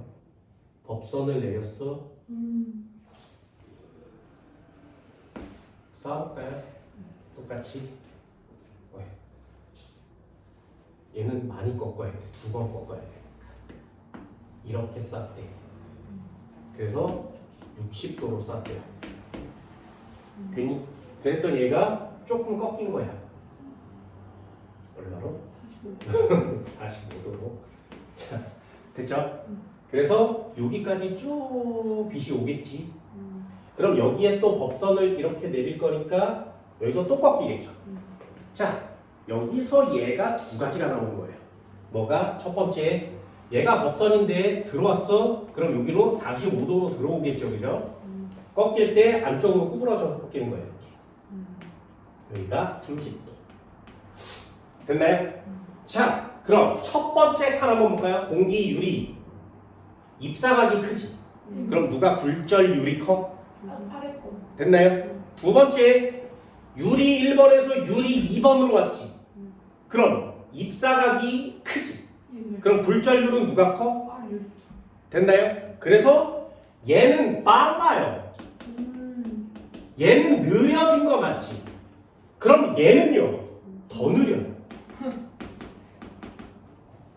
[SPEAKER 1] 법선을 내렸어. 쌓아볼까요? 똑같이. 얘는 많이 꺾어야 돼. 2번 꺾어야 돼. 이렇게 쌌대. 그래서 60도로 쌌대요. 괜히 그랬더니 얘가 조금 꺾인 거야. 얼마로? 45도로. 자, 됐죠? 그래서 여기까지 쭉 빛이 오겠지. 그럼 여기에 또 법선을 이렇게 내릴 거니까 여기서 또 꺾이겠죠. 자, 여기서 얘가 두 가지가 나오는 거예요. 뭐가? 첫 번째, 얘가 법선인데 들어왔어. 그럼 여기로 45도로 들어오겠죠, 그죠? 꺾일 때 안쪽으로 구부러져서 꺾이는 거예요. 이렇게. 여기가 30도. 됐나요? 자, 그럼 첫 번째 칸 한번 볼까요? 공기 유리. 입사각이 크지. 그럼 누가 굴절율이 커?
[SPEAKER 2] 아래 거.
[SPEAKER 1] 됐나요? 두 번째 유리 1번에서 유리 2번으로 왔지. 그럼 입사각이 크지. 그럼 굴절율은 누가 커?
[SPEAKER 2] 아래.
[SPEAKER 1] 됐나요? 그래서 얘는 빨라요. 얘는 느려진 거 맞지? 그럼 얘는요 더 느려요.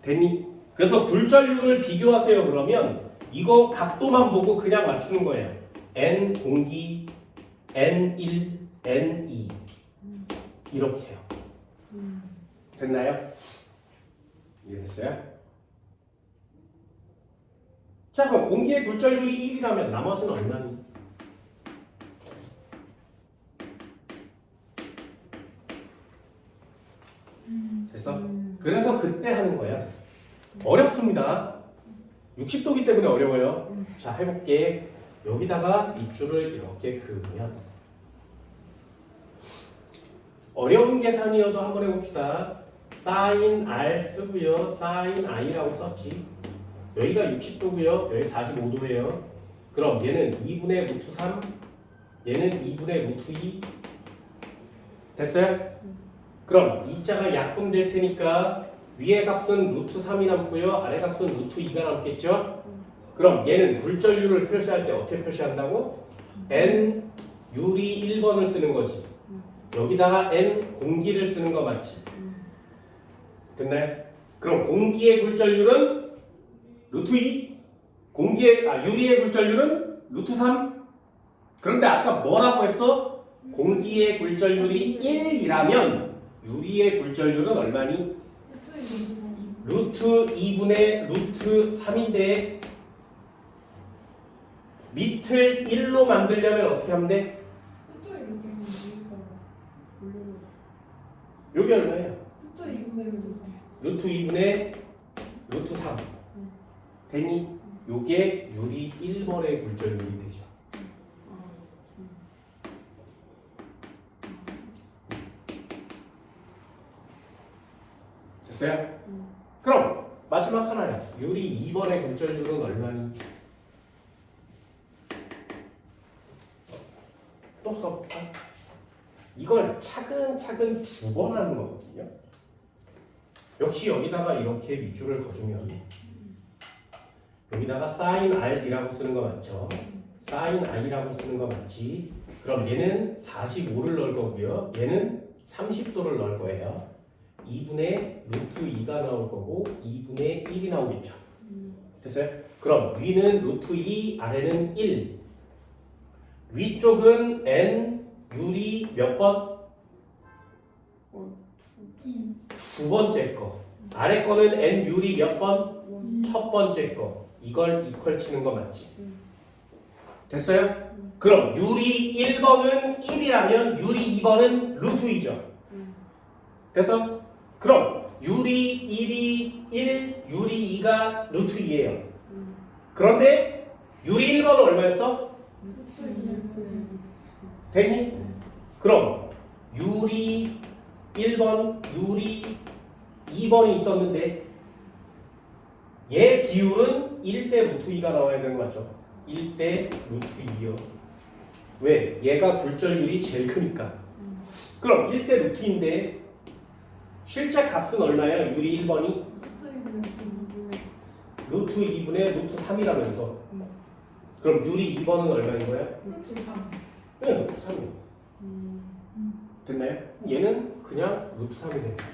[SPEAKER 1] 됐니? 그래서 굴절율을 비교하세요. 그러면 이거 각도만 보고 그냥 맞추는 거예요. N 공기, N1, N2 이렇게 해요. 됐나요? 이해됐어요? 자, 그럼 공기의 굴절율이 1이라면 나머지는 얼마니? 됐어? 그래서 그때 하는 거야. 어렵습니다. 60도기 때문에 어려워요. 자, 해볼게. 여기다가 밑줄을 이렇게 그으면 어려운 계산이어도 한번 해봅시다. sin r 쓰고요. sin i라고 썼지. 여기가 60도고요. 여기 45도예요. 그럼 얘는 2분의 루트 3, 얘는 2분의 루트 2. 됐어요? 그럼 이 자가 약분될 테니까 위의 값은 루트 3이 남고요. 아래 값은 루트 2가 남겠죠? 그럼 얘는 굴절율을 표시할 때 어떻게 표시한다고? N 유리 1번을 쓰는 거지. 여기다가 N 공기를 쓰는 거 맞지? 됐나요? 그럼 공기의 굴절율은 루트 2, 유리의 굴절율은 루트 3. 그런데 아까 뭐라고 했어? 공기의 굴절율이 1이라면 유리의 굴절율은 얼마니? 루트 2분의 루트 3인데 밑을 1로 만들려면 어떻게 하면 돼? 여기 얼마예요? 루트 2분의 루트 3 되니? 요게 유리 1번의 굴절율이 되죠. 됐어요? 그럼 마지막 하나야. 유리 2번의 굴절율은 얼마니? 또 써볼까? 이걸 차근차근 두 번 하는 거거든요. 역시 여기다가 이렇게 밑줄을 그어주면 여기다가 sin r이라고 쓰는 거 맞죠? sin i라고 쓰는 거 맞지? 그럼 얘는 45를 넣을 거고요. 얘는 30도를 넣을 거예요. 2분의 루트 2가 나올 거고 2분의 1이 나오겠죠. 됐어요? 그럼 위는 루트 2, 아래는 1. 위쪽은 n 유리 몇 번?
[SPEAKER 2] 2.
[SPEAKER 1] 두 번째 거. 아래 거는 n 유리 몇 번? 첫 번째 거. 이걸 이퀄 치는 거 맞지? 됐어요? 그럼 유리 1번은 1이라면 유리 2번은 루트 2죠. 됐어? 그럼 유리 1이 1, 유리 2가 루트 2예요. 그런데 유리 1번은 얼마였어? 됐니? 그럼 유리 1번, 유리 2번이 있었는데 얘 비율은 1대 루트 2가 나와야 되는 거 맞죠? 1대 루트 2요. 왜? 얘가 굴절율이 제일 크니까. 그럼 1대 루트 2인데 실제 값은 얼마야? 유리 1번이? 루트 2분의 루트 3이라면서. 그럼 유리 2번은 얼마인 거야?
[SPEAKER 2] 루트 3.
[SPEAKER 1] 네, 루트 3이요. 됐나요? 얘는 그냥 루트 3이 되는 거죠.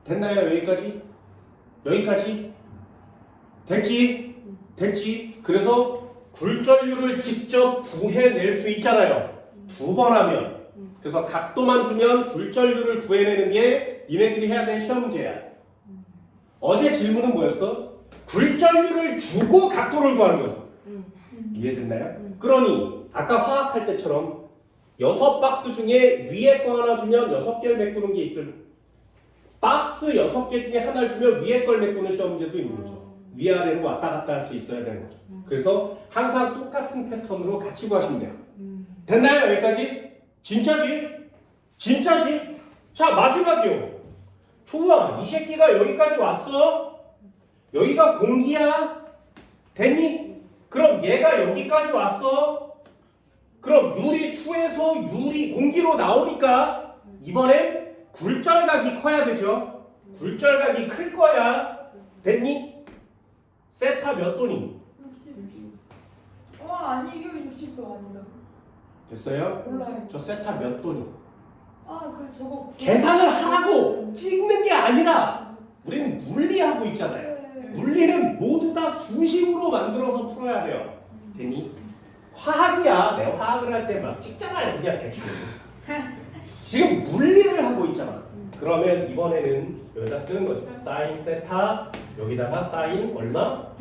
[SPEAKER 1] 됐나요? 여기까지? 여기까지? 됐지? 됐지? 그래서 굴절률을 직접 구해낼 수 있잖아요. 두 번 하면. 그래서 각도만 주면 굴절률을 구해내는 게 니네들이 해야 되는 시험 문제야. 어제 질문은 뭐였어? 굴절률을 주고 각도를 구하는 거죠. 이해됐나요? 그러니 아까 화학할 때처럼 6박스 중에 위에 거 하나 주면 6개를 메꾸는 게 있을. 박스 6개 중에 하나를 주면 위에 걸 메꾸는 시험 문제도 있는 거죠. 위아래로 왔다 갔다 할 수 있어야 되는 거죠. 그래서 항상 똑같은 패턴으로 같이 구하시면 돼요. 됐나요? 여기까지? 진짜지? 진짜지? 자, 마지막이요. 좋아. 이 새끼가 여기까지 왔어. 여기가 공기야. 됐니? 그럼 얘가 여기까지 왔어. 그럼 유리 2에서 유리 공기로 나오니까 이번엔 굴절각이 커야 되죠. 굴절각이 클 거야. 됐니? 세타 몇 도니?
[SPEAKER 2] 60. 아니 이거 60도 아니다.
[SPEAKER 1] 됐어요?
[SPEAKER 2] 몰라요.
[SPEAKER 1] 저 세타 몇 도니?
[SPEAKER 2] 저거
[SPEAKER 1] 계산을 하라고 찍는 게 아니라 우리는 물리하고 있잖아요.
[SPEAKER 2] 네.
[SPEAKER 1] 물리는 모두 다 수식으로 만들어서 풀어야 돼요. 됐니? 화학이야. 내가 화학을 할 때 막 찍잖아요. 그냥 대충. 지금 물리를 하고 있잖아. 그러면 이번에는 여기다 쓰는 거죠. 사인 세타 여기다가 사인 얼마?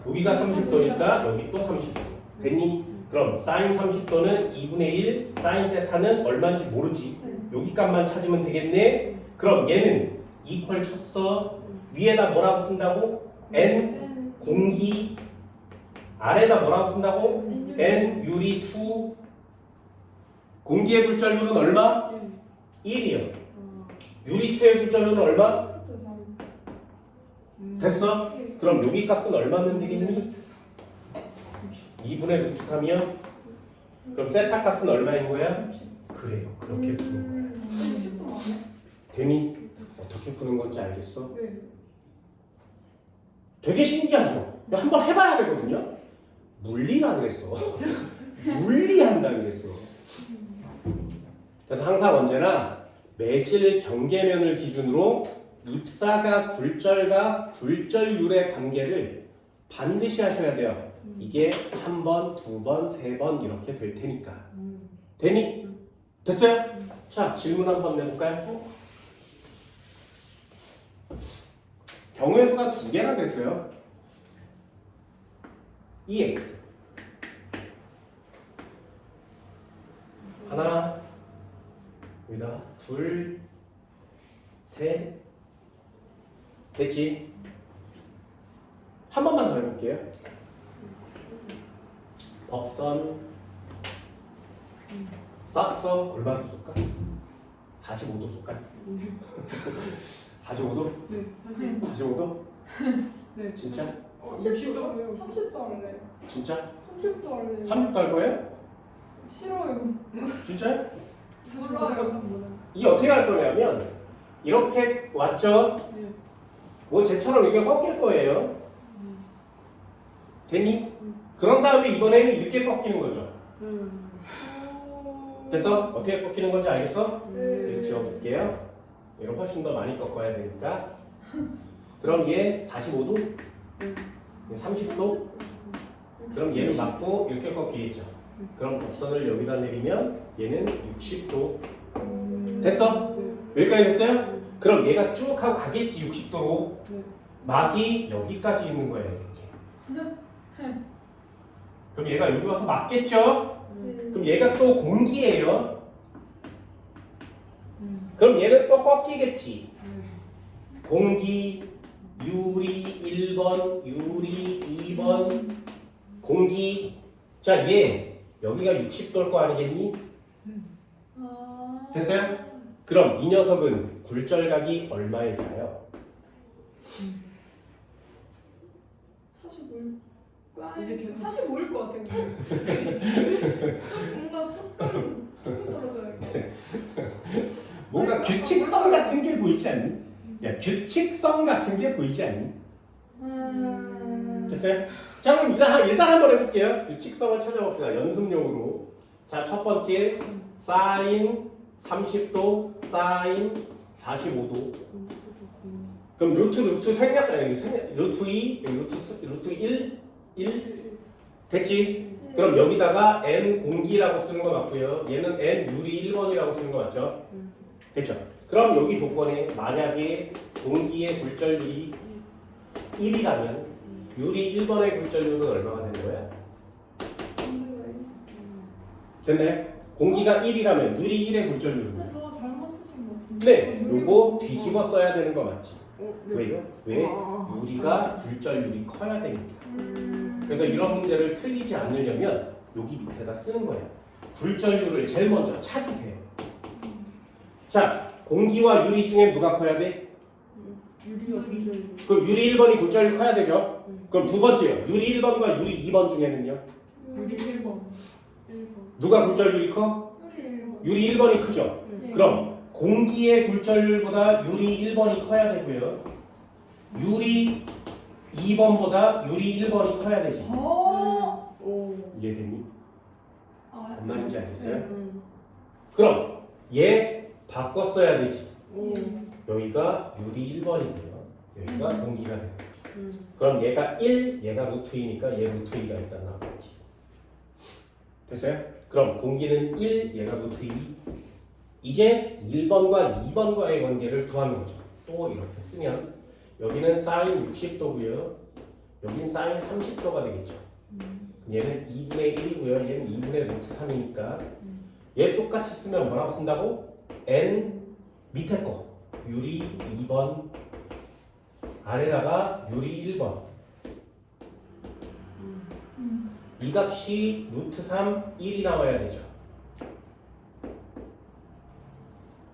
[SPEAKER 1] 여기가 30도니까 여기 또 30도. 됐니? 그럼 사인 30도는 2분의 1, 사인 세타는 얼마인지 모르지. 여기 값만 찾으면 되겠네. 그럼 얘는 이퀄 쳤어. 위에다 뭐라고 쓴다고? N 공기. 아래다 뭐라고 쓴다고? N 유리 2. 공기의 굴절률은 얼마? 1이요. 유리 2의 굴절률은 얼마? 됐어? 그럼 여기 값은 얼마면 되겠니? 2분의 루트 3이요? 그럼 세타 값은 얼마인 거야? 그래요. 그렇게 푸는 거야.
[SPEAKER 2] 60도 맞네.
[SPEAKER 1] 되니? 어떻게 푸는 건지 알겠어?
[SPEAKER 2] 네.
[SPEAKER 1] 되게 신기하죠? 한번 해봐야 되거든요? 물리라 그랬어. 물리한다 그랬어. 그래서 항상 언제나 매질 경계면을 기준으로 입사각, 굴절각, 굴절률의 관계를 반드시 하셔야 돼요. 이게 한 번, 두 번, 세 번 이렇게 될 테니까. 되니? 됐어요? 자, 질문 한번 내볼까요? 경우의 수가 2개나 됐어요. EX 하나 여기다 둘 셋 됐지? 한 번만 더 해볼게요. 법선 쐈어. 얼마나 쏠까? 45도 쏠까? 45도?
[SPEAKER 2] 네.
[SPEAKER 1] 45도?
[SPEAKER 2] 네.
[SPEAKER 1] 진짜?
[SPEAKER 2] 30도? 30도 할래.
[SPEAKER 1] 진짜?
[SPEAKER 2] 30도 할래.
[SPEAKER 1] 30도 할 거예요?
[SPEAKER 2] 싫어요.
[SPEAKER 1] 진짜요?
[SPEAKER 2] 몰라요.
[SPEAKER 1] 이게 어떻게 할 거냐면 이렇게 왔죠?
[SPEAKER 2] 네.
[SPEAKER 1] 뭐 쟤처럼 이렇게 꺾일 거예요. 됐니? 그런 다음에 이번에는 이렇게 꺾이는 거죠. 됐어? 어떻게 꺾이는 건지 알겠어? 이렇게 지워볼게요. 이거 훨씬 더 많이 꺾어야 되니까. 그럼 얘 45도? 얘 30도? 그럼 얘는 맞고 이렇게 꺾이겠죠. 그럼 법선을 여기다 내리면 얘는 60도. 됐어? 여기까지 됐어요? 그럼 얘가 쭉 하고 가겠지 60도로. 막이 여기까지 있는 거예요 이렇게. 그럼 얘가 여기 와서 맞겠죠? 그럼 얘가 또 공기예요. 그럼 얘는 또 꺾이겠지. 공기, 유리 1번, 유리 2번, 공기. 자, 얘 여기가 60도일 거 아니겠니? 됐어요? 그럼 이 녀석은 굴절각이 얼마일까요?
[SPEAKER 2] 45일 것 같아요. 뭔가 조금 떨어져요.
[SPEAKER 1] 뭔가 규칙성 같은 게 보이지 않니? 야, 규칙성 같은 게 보이지 않니? 됐어요? 자, 그럼 일단 한번 해볼게요. 규칙성을 찾아봅시다. 연습용으로. 자, 첫 번째 사인 30도, 사인 45도. 그럼 루트 생략, 루트 2, 루트 1 됐지? 그럼 여기다가 n 공기라고 쓰는 거 맞고요. 얘는 n 유리 1번이라고 쓰는 거 맞죠? 됐죠? 그럼 여기 조건에 만약에 공기의 굴절률이 1이라면 유리 1번의 굴절률은 얼마가 되는 거야? 됐네? 공기가 1이라면 유리 1의 굴절률은
[SPEAKER 2] 근데 저 잘못 쓰신 것 같은데.
[SPEAKER 1] 네, 요거 뒤집어 써야 되는 거 맞지? 왜요? 왜?
[SPEAKER 3] 아.
[SPEAKER 1] 유리가 굴절률이 커야 됩니다.
[SPEAKER 2] 음.
[SPEAKER 1] 그래서 이런 문제를 틀리지 않으려면 여기 밑에다 쓰는 거예요. 굴절률을 제일 먼저 찾으세요. 자, 공기와 유리 중에 누가 커야 돼?
[SPEAKER 3] 유리가 굴절.
[SPEAKER 1] 그럼 유리 1번이 굴절률 커야 되죠? 그럼 두 번째요. 유리 1번과 유리 2번 중에는요?
[SPEAKER 3] 유리 1번. 1번.
[SPEAKER 1] 누가 굴절률이 커?
[SPEAKER 2] 유리
[SPEAKER 1] 유리 1번이 크죠?
[SPEAKER 2] 네.
[SPEAKER 1] 그럼 공기의 굴절률보다 유리 1번이 커야 되고요. 유리 2번보다 유리 1번이 커야 되지.
[SPEAKER 2] 어.
[SPEAKER 3] 오.
[SPEAKER 1] 이해됐니?
[SPEAKER 2] 아,
[SPEAKER 1] 뭔 말인지 알겠어요?
[SPEAKER 3] 음.
[SPEAKER 1] 그럼 얘 바꿨어야 되지.
[SPEAKER 3] 오.
[SPEAKER 1] 여기가 유리 1번이고요. 여기가 공기가 되고.
[SPEAKER 3] 음.
[SPEAKER 1] 그럼 얘가 1, 얘가 루트 2니까 얘 루트 2가 일단 나오겠지. 됐어요? 그럼 공기는 1, 얘가 루트 2. 이제 1번과 2번과의 관계를 구하는 거죠. 또 이렇게 쓰면 여기는 사인 60도고요. 여긴 사인 30도가 되겠죠. 얘는 2분의 1이고요. 얘는 2분의 루트 3이니까 얘 똑같이 쓰면 뭐라고 쓴다고? n 밑에 거 유리 2번 아래다가 유리 1번 이 값이 루트 3, 1이 나와야 되죠.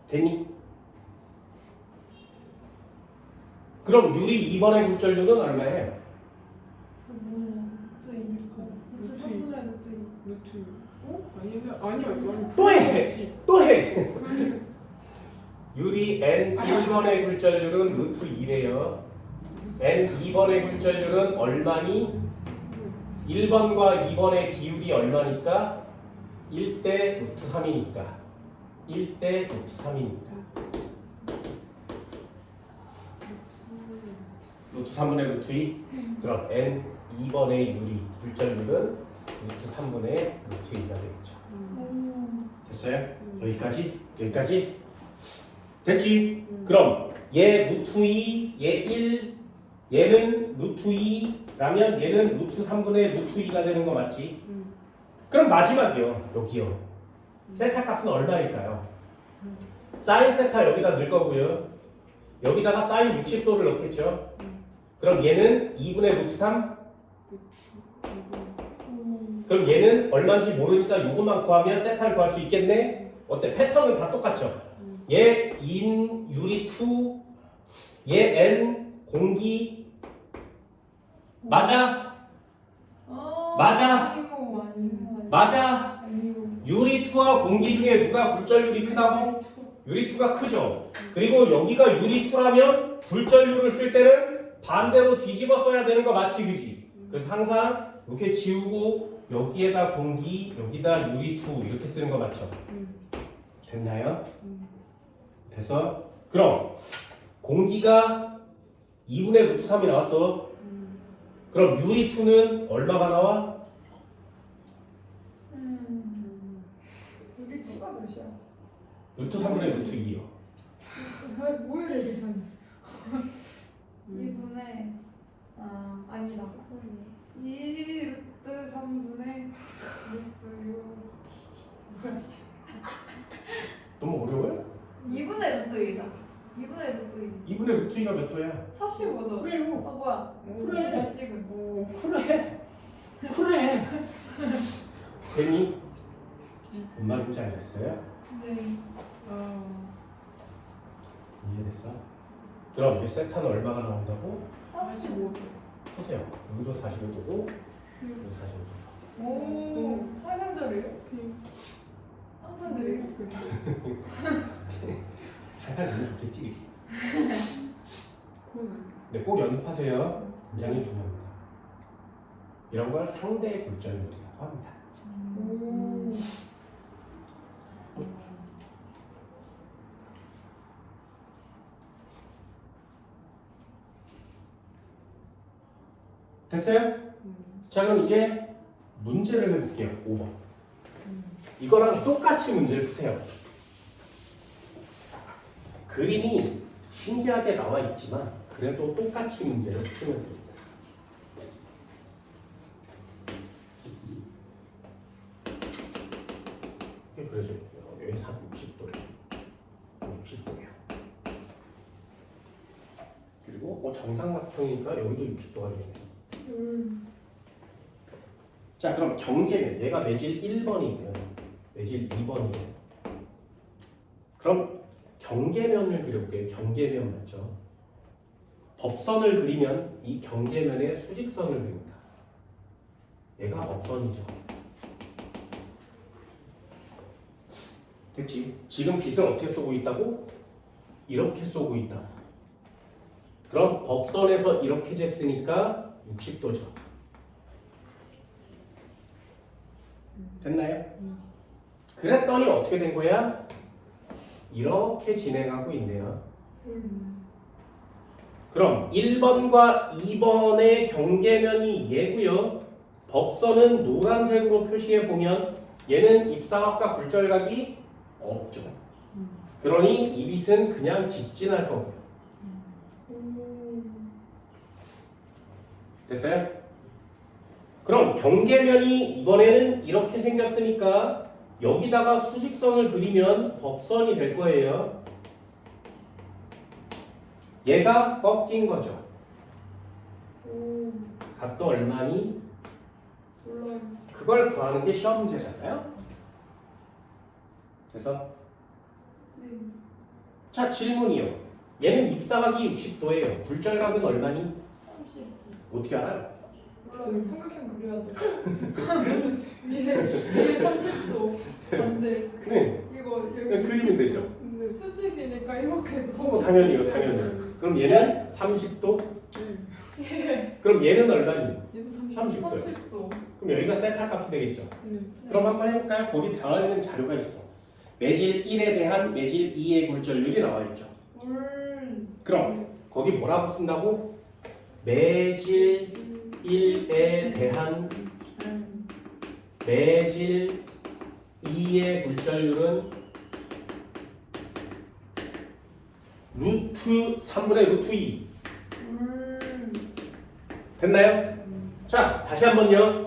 [SPEAKER 1] 됐니? 그럼 유리 2번의 굴절률은 얼마예요?
[SPEAKER 2] 저 몰라요. 루트 2니까. 루트 3분의 루트 2.
[SPEAKER 3] 루트. 어? 아니야.
[SPEAKER 1] 또 해! 또 해! 유리 n 1번의 굴절률은 루트 2래요. n 2번의 굴절률은 얼마니? 1번과 2번의 비율이 얼마니까? 1대 루트 3이니까 1대 루트 3이니까 루트 3분의 루트 2 그럼 n 2번의 유리 굴절률은 루트 3분의 루트 2가 되겠죠. 됐어요? 여기까지? 여기까지? 됐지? 그럼 얘 루트 2, 얘 1, 얘는 루트 2라면 얘는 루트 3분의 루트 2가 되는 거 맞지? 그럼 마지막이요. 여기요. 세타 값은 얼마일까요? 사인 세타 여기다 넣을 거고요. 여기다가 사인 60도를 넣겠죠. 그럼 얘는 2분의 루트 3? 그럼 얘는 얼마인지 모르니까 요것만 구하면 세타를 구할 수 있겠네? 어때? 패턴은 다 똑같죠? 얘 인 유리 2, 얘 n 공기 맞아? 맞아?
[SPEAKER 2] 아니고.
[SPEAKER 1] 맞아?
[SPEAKER 2] 아니고.
[SPEAKER 1] 유리 2와 공기 중에 누가 굴절률이 크다고? 유리 2가 크죠. 그리고 여기가 유리 2라면 굴절률을 쓸 때는 반대로 뒤집어 써야 되는 거 맞지, 그지? 그래서 항상 이렇게 지우고 여기에다 공기, 여기다 유리 2 이렇게 쓰는 거 맞죠? 됐나요? 됐어? 그럼 공기가 2분의 루트 3이 나왔어. 그럼 유리 2는 얼마가 나와?
[SPEAKER 2] 우리 누가 몇이야?
[SPEAKER 1] 루트 3분의 루트 2요.
[SPEAKER 2] 뭘 얘기하셨냐? 2분의 아니다. 2 루트 3분의 루트 6 뭐야 이게?
[SPEAKER 1] 너무 어려워요?
[SPEAKER 2] 2분의 루트 2다. 2분의 루트 2.
[SPEAKER 1] 2분의 루트 2가 몇 도야?
[SPEAKER 2] 45도.
[SPEAKER 1] 그래요.
[SPEAKER 2] 뭐야?
[SPEAKER 1] 그래.
[SPEAKER 2] 잘 찍은.
[SPEAKER 1] 그래. 그래. 됐니? 뭔 말인지 알겠어요?
[SPEAKER 2] 네.
[SPEAKER 1] 이해됐어? 그럼 이 세타는 얼마가 나온다고?
[SPEAKER 3] 45도.
[SPEAKER 1] 보세요. 여기도 45도고 여기도 45도.
[SPEAKER 2] 오. 환상적이에요? 항상들이에요?
[SPEAKER 1] 항상 너무 좋겠지, 그치?
[SPEAKER 3] 그러네.
[SPEAKER 1] 근데 꼭 연습하세요. 굉장히 중요합니다. 이런 걸 상대 굴절률이라고 합니다.
[SPEAKER 2] 오.
[SPEAKER 1] 됐어요? 자, 그럼 이제 문제를 해볼게요. 5번. 이거랑 똑같이 문제를 푸세요. 그림이 신기하게 나와 있지만 그래도 똑같이 문제를 풀면 됩니다. 이렇게 그려줄게요. 여기 60도래요. 60도예요. 그리고 정삼각형이니까 여기도 60도가 되네요. 자, 그럼 경계면 얘가 매질 1번이고요. 매질 2번이에요. 그럼 경계면을 그려볼게요. 경계면 맞죠? 법선을 그리면 이 경계면에 수직선을 그립니다. 얘가 법선이죠. 됐지? 지금 빗을 어떻게 쏘고 있다고? 이렇게 쏘고 있다. 그럼 법선에서 이렇게 쟀으니까 60도죠. 됐나요? 그랬더니 어떻게 된 거야? 이렇게 진행하고 있네요. 그럼 1번과 2번의 경계면이 얘고요. 법선은 노란색으로 표시해 보면 얘는 입사각과 굴절각이 없죠. 그러니 이 빗은 그냥 직진할 거고요. 됐어요? 그럼 경계면이 이번에는 이렇게 생겼으니까 여기다가 수직선을 그리면 법선이 될 거예요. 얘가 꺾인 거죠. 각도 얼마니?
[SPEAKER 2] 몰라요.
[SPEAKER 1] 그걸 구하는 게 시험 문제잖아요. 그래서 자, 질문이요. 얘는 입사각이 60도예요. 굴절각은 얼마니?
[SPEAKER 2] 30.
[SPEAKER 1] 어떻게 알아요?
[SPEAKER 2] 몰라요. 삼각형 그려야 돼. 위에 30도. 안 돼.
[SPEAKER 1] 그래.
[SPEAKER 2] 이거 여기
[SPEAKER 1] 그냥 그리면 되죠.
[SPEAKER 2] 수직이니까 이렇게 해서
[SPEAKER 1] 당연히요, 당연히. 그럼 얘는 30도? 그럼 얘는 얼마니?
[SPEAKER 3] 예수 30.
[SPEAKER 1] 30도요.
[SPEAKER 2] 30도.
[SPEAKER 1] 그럼 여기가 세타 값이 되겠죠.
[SPEAKER 3] 네.
[SPEAKER 1] 그럼 한번 해볼까요? 거기 나와 있는 자료가 있어. 매질 1에 대한 매질 2의 굴절률이 나와 있죠. 그럼 거기 뭐라고 쓴다고? 매질 1에 대한 매질 2의 굴절률은 루트 3분의 루트 2 됐나요? 자, 다시 한번요.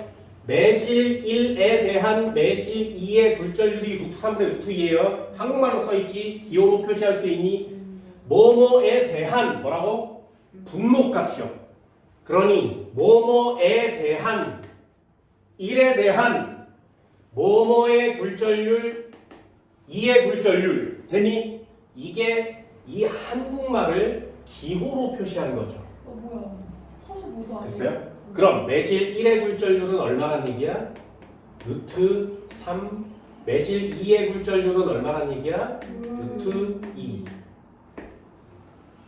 [SPEAKER 1] 매질 1에 대한 매질 2의 굴절률이 루트 3분의 루트 2예요. 한국말로 써있지? 기호로 표시할 수 있니? 뭐뭐에 대한 뭐라고? 분모값이요. 그러니 뭐뭐에 대한 1에 대한 뭐뭐의 굴절률 2의 굴절률 되니 이게 이 한국말을 기호로 표시하는 거죠.
[SPEAKER 2] 뭐야? 45도 아니야?
[SPEAKER 1] 됐어요? 그럼 매질 1의 굴절률은 얼마란 얘기야? 루트 3. 매질 2의 굴절률은 얼마란 얘기야? 루트 2.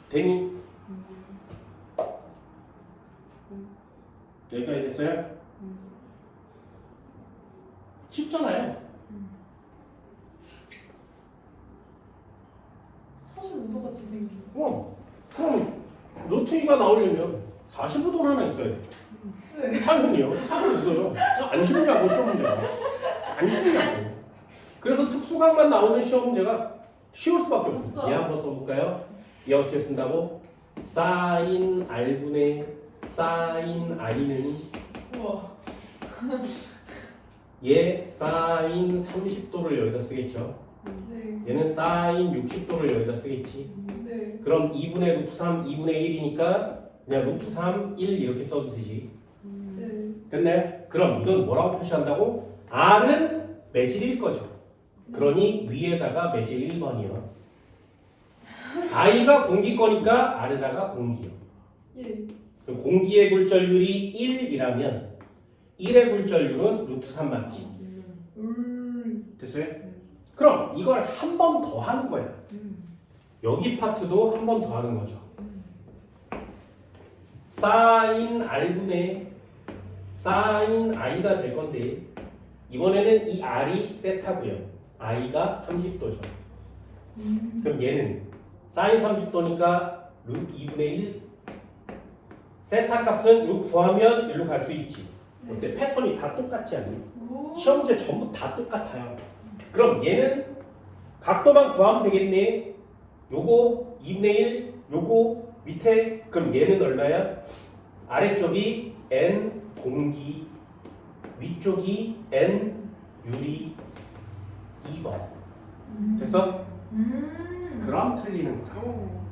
[SPEAKER 1] 되니? 여기까지 됐어요? 쉽잖아요.
[SPEAKER 2] 45도 같이 생긴.
[SPEAKER 1] 그럼 루트 2가 나오려면 45도는 하나 있어야 되죠.
[SPEAKER 2] 네.
[SPEAKER 1] 당연히요. 답을 묻어요. 안 쉽냐고 시험 문제가. 안 쉽냐고. 그래서 특수각만 나오는 시험 문제가 쉬울 수밖에 없어요. 얘 한번 써볼까요? 얘 어떻게 쓴다고? 사인 R분의 사인 R는
[SPEAKER 2] 우와.
[SPEAKER 1] 얘 사인 30도를 여기다 쓰겠죠.
[SPEAKER 2] 네.
[SPEAKER 1] 얘는 사인 60도를 여기다 쓰겠지.
[SPEAKER 2] 네.
[SPEAKER 1] 그럼 2분의 루트 3, 2분의 1이니까 그냥 루트 3, 1 이렇게 써도 되지.
[SPEAKER 2] 네.
[SPEAKER 1] 됐나요? 그럼 이건 뭐라고 표시한다고? R은 매질일 거죠. 그러니 위에다가 매질 1번이요. I가 공기 거니까 R에다가 공기요.
[SPEAKER 2] 예.
[SPEAKER 1] 그럼 공기의 굴절률이 1이라면 1의 굴절률은 루트 3 맞지? 됐어요? 그럼 이걸 한 번 더 하는 거야. 여기 파트도 한 번 더 하는 거죠. 사인 R분의 사인 I가 될 건데 이번에는 이 R이 세타고요. I가 30도죠. 그럼 얘는 사인 30도니까 루트 2분의 1 세타 값은 요 구하면 일로 갈 수 있지. 근데 패턴이 다 똑같지 않니? 시험 문제 전부 다 똑같아요. 그럼 얘는 각도만 구하면 되겠네. 요거 2분의 1, 요거 밑에 그럼 얘는 얼마야? 아래쪽이 N 공기, 위쪽이 N 유리 2번. 됐어?
[SPEAKER 2] 음.
[SPEAKER 1] 그럼 틀리는 거야.
[SPEAKER 3] 어.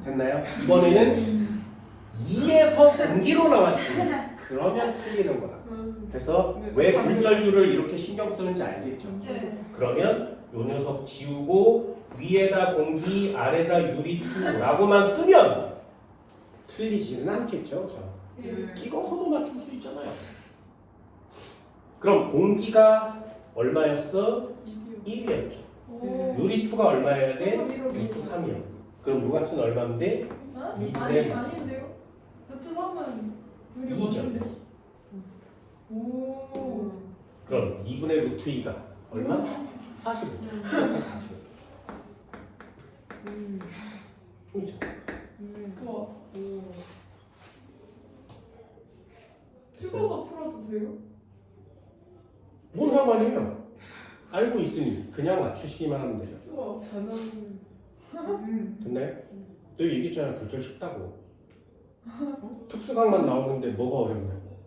[SPEAKER 1] 됐나요? 이번에는 2에서 공기로 나왔지. 그러면 틀리는 거다. 됐어?
[SPEAKER 3] 네.
[SPEAKER 1] 왜 굴절률을 이렇게 신경 쓰는지 알겠죠?
[SPEAKER 2] 네.
[SPEAKER 1] 그러면 요 녀석 지우고 위에다 공기, 아래다 유리2라고만 쓰면 틀리지는 않겠죠? 그죠?
[SPEAKER 2] 예.
[SPEAKER 1] 찍어서도 맞출 수 있잖아요. 그럼 공기가 얼마였어? 1이었죠.
[SPEAKER 2] 오.
[SPEAKER 1] 유리2가 얼마여야 돼?
[SPEAKER 2] 삼, 일로
[SPEAKER 1] 루트 3이요. 그럼 요 값은 얼마인데?
[SPEAKER 2] 어?
[SPEAKER 1] 이분의
[SPEAKER 2] 아닌데요? 루트 3은 유리
[SPEAKER 1] 이죠.
[SPEAKER 2] 원인데. 오.
[SPEAKER 1] 그럼 2분의 루트 2가 얼마? 45. 45. 그렇죠.
[SPEAKER 2] 우와.
[SPEAKER 3] 오.
[SPEAKER 2] 찍어서 풀어도 돼요?
[SPEAKER 1] 뭔 상관이에요? 알고 있으니 그냥 맞추시기만 하면 되죠.
[SPEAKER 2] 수업.
[SPEAKER 3] 단원.
[SPEAKER 1] 됐나요? 내가 얘기했잖아요. 굴절 쉽다고. 특수강만 나오는데 뭐가 어렵냐고.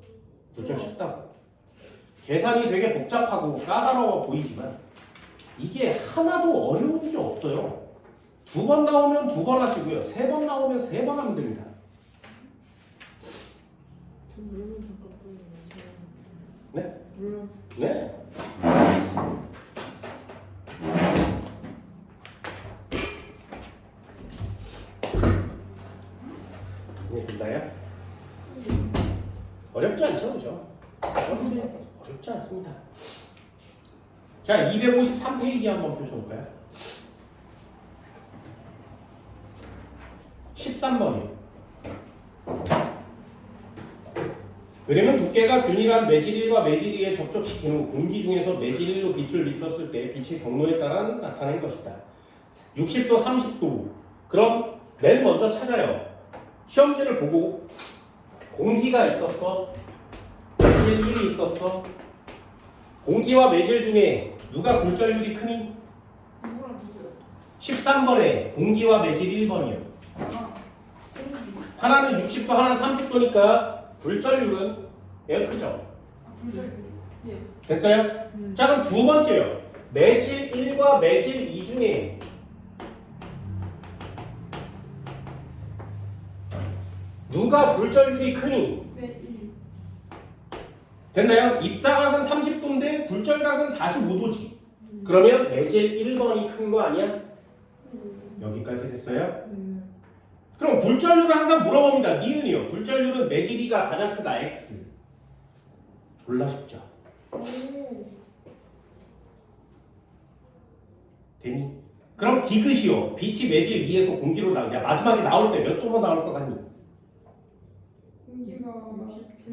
[SPEAKER 1] 굴절 쉽다고. 계산이 되게 복잡하고 까다로워 보이지만 이게 하나도 어려운 게 없어요. 2번 나오면 2번 하시고요. 3번 나오면 3번 하면 됩니다.
[SPEAKER 3] 저 물론 잠깐만요.
[SPEAKER 1] 네?
[SPEAKER 3] 물론.
[SPEAKER 1] 네. 이제 됐나요? 어렵지 않죠, 그죠? 어렵지 않습니다. 자, 253페이지 한번 펼쳐볼까요? 13번이요. 그림은 두께가 균일한 매질 1과 매질 2에 접촉시킨 후 공기 중에서 매질 1로 빛을 비추었을 때 빛의 경로에 따라 나타낸 것이다. 60도, 30도. 그럼 맨 먼저 찾아요. 시험지를 보고 공기가 있었어. 매질 1이 있었어. 공기와 매질 중에 누가 굴절률이 크니?
[SPEAKER 2] 누구랑 누구요?
[SPEAKER 1] 13번에 공기와 매질 1번이요.
[SPEAKER 2] 아. 공기.
[SPEAKER 1] 하나는 60도, 하나는 30도니까 굴절률은 얘가 크죠.
[SPEAKER 2] 굴절. 예.
[SPEAKER 1] 됐어요? 자, 그럼 두 번째요. 매질 1과 매질 2 중에 누가 굴절률이 크니?
[SPEAKER 2] 네. 1.
[SPEAKER 1] 됐나요? 입사각은 30도인데 굴절각은 45도지. 그러면 매질 1번이 큰 거 아니야? 여기까지 됐어요? 그럼 굴절률을 항상 물어봅니다. 니은이요. 굴절률은 매질 2가 가장 크다. X. 졸라 쉽죠?
[SPEAKER 2] 오.
[SPEAKER 1] 되니? 그럼 디귿이요. 빛이 매질 2에서 공기로 나오냐? 마지막에 나올 때 몇 도로 나올 것 같니?
[SPEAKER 2] 공기가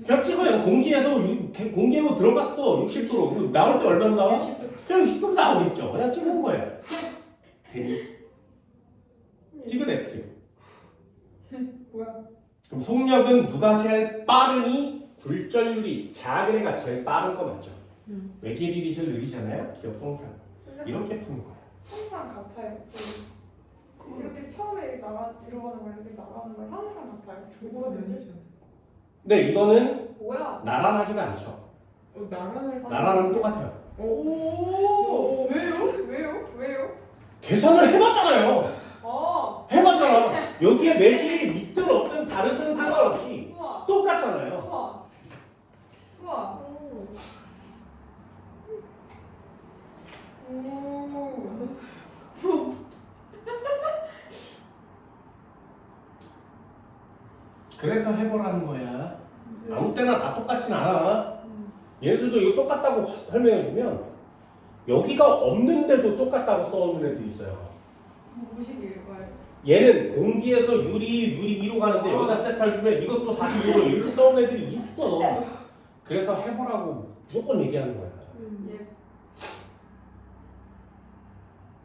[SPEAKER 1] 그냥 찍어요. 공기로 들어갔어. 60도로. 나올 때 얼마나 나와?
[SPEAKER 2] 60도.
[SPEAKER 1] 그냥 60도로 나오겠죠. 그냥 찍는 거예요. 되니? 디귿 X요.
[SPEAKER 2] 뭐야?
[SPEAKER 1] 그럼 속력은 누가 제일 빠르니? 굴절률이 작은 애가 제일 빠른 거 맞죠? 매질 1이 제일 느리잖아요. 기억 동작. 이렇게 푸는 거예요.
[SPEAKER 2] 항상 같아요. 이렇게 처음에 들어가는 거 이렇게 나가는 거 항상 같아요.
[SPEAKER 3] 조거가 되잖아.
[SPEAKER 1] 네, 이거는
[SPEAKER 2] 뭐야?
[SPEAKER 1] 나란하지가 않죠.
[SPEAKER 3] 나란할 때.
[SPEAKER 1] 나란하면 똑같아요.
[SPEAKER 2] 오. 왜요?
[SPEAKER 1] 계산을 해봤잖아요.
[SPEAKER 2] 아.
[SPEAKER 1] 해봤잖아. 여기에 매질이 있든 없든 다르든 상관없이
[SPEAKER 2] 우와.
[SPEAKER 1] 똑같잖아요.
[SPEAKER 2] 우와. 오.
[SPEAKER 1] 그래서 해보라는 거야. 아무 때나 다 똑같진 않아. 얘네들도 이거 똑같다고 설명해주면 여기가 없는데도 똑같다고 써오는 애도 있어요.
[SPEAKER 2] 무식이에요. 말.
[SPEAKER 1] 얘는 공기에서 유리 2로 가는데 여기다 세타를 주면 이것도 45로 이렇게 써오는 애들이 있어. 그래서 해보라고 무조건 얘기하는 거야.
[SPEAKER 2] 예.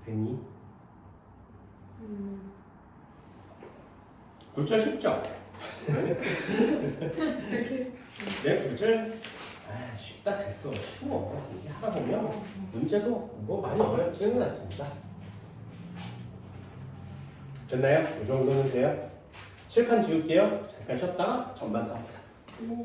[SPEAKER 1] 됐니? 굴절 쉽죠? 네, 굴절 쉽다 그랬어. 쉬워. 이게 하다 보면 문제도 뭐 많이 어렵지는 않습니다. 됐나요? 이 정도는 돼요? 칠판 지울게요. 잠깐 쉬었다가 전반 싸웁니다.
[SPEAKER 3] 오.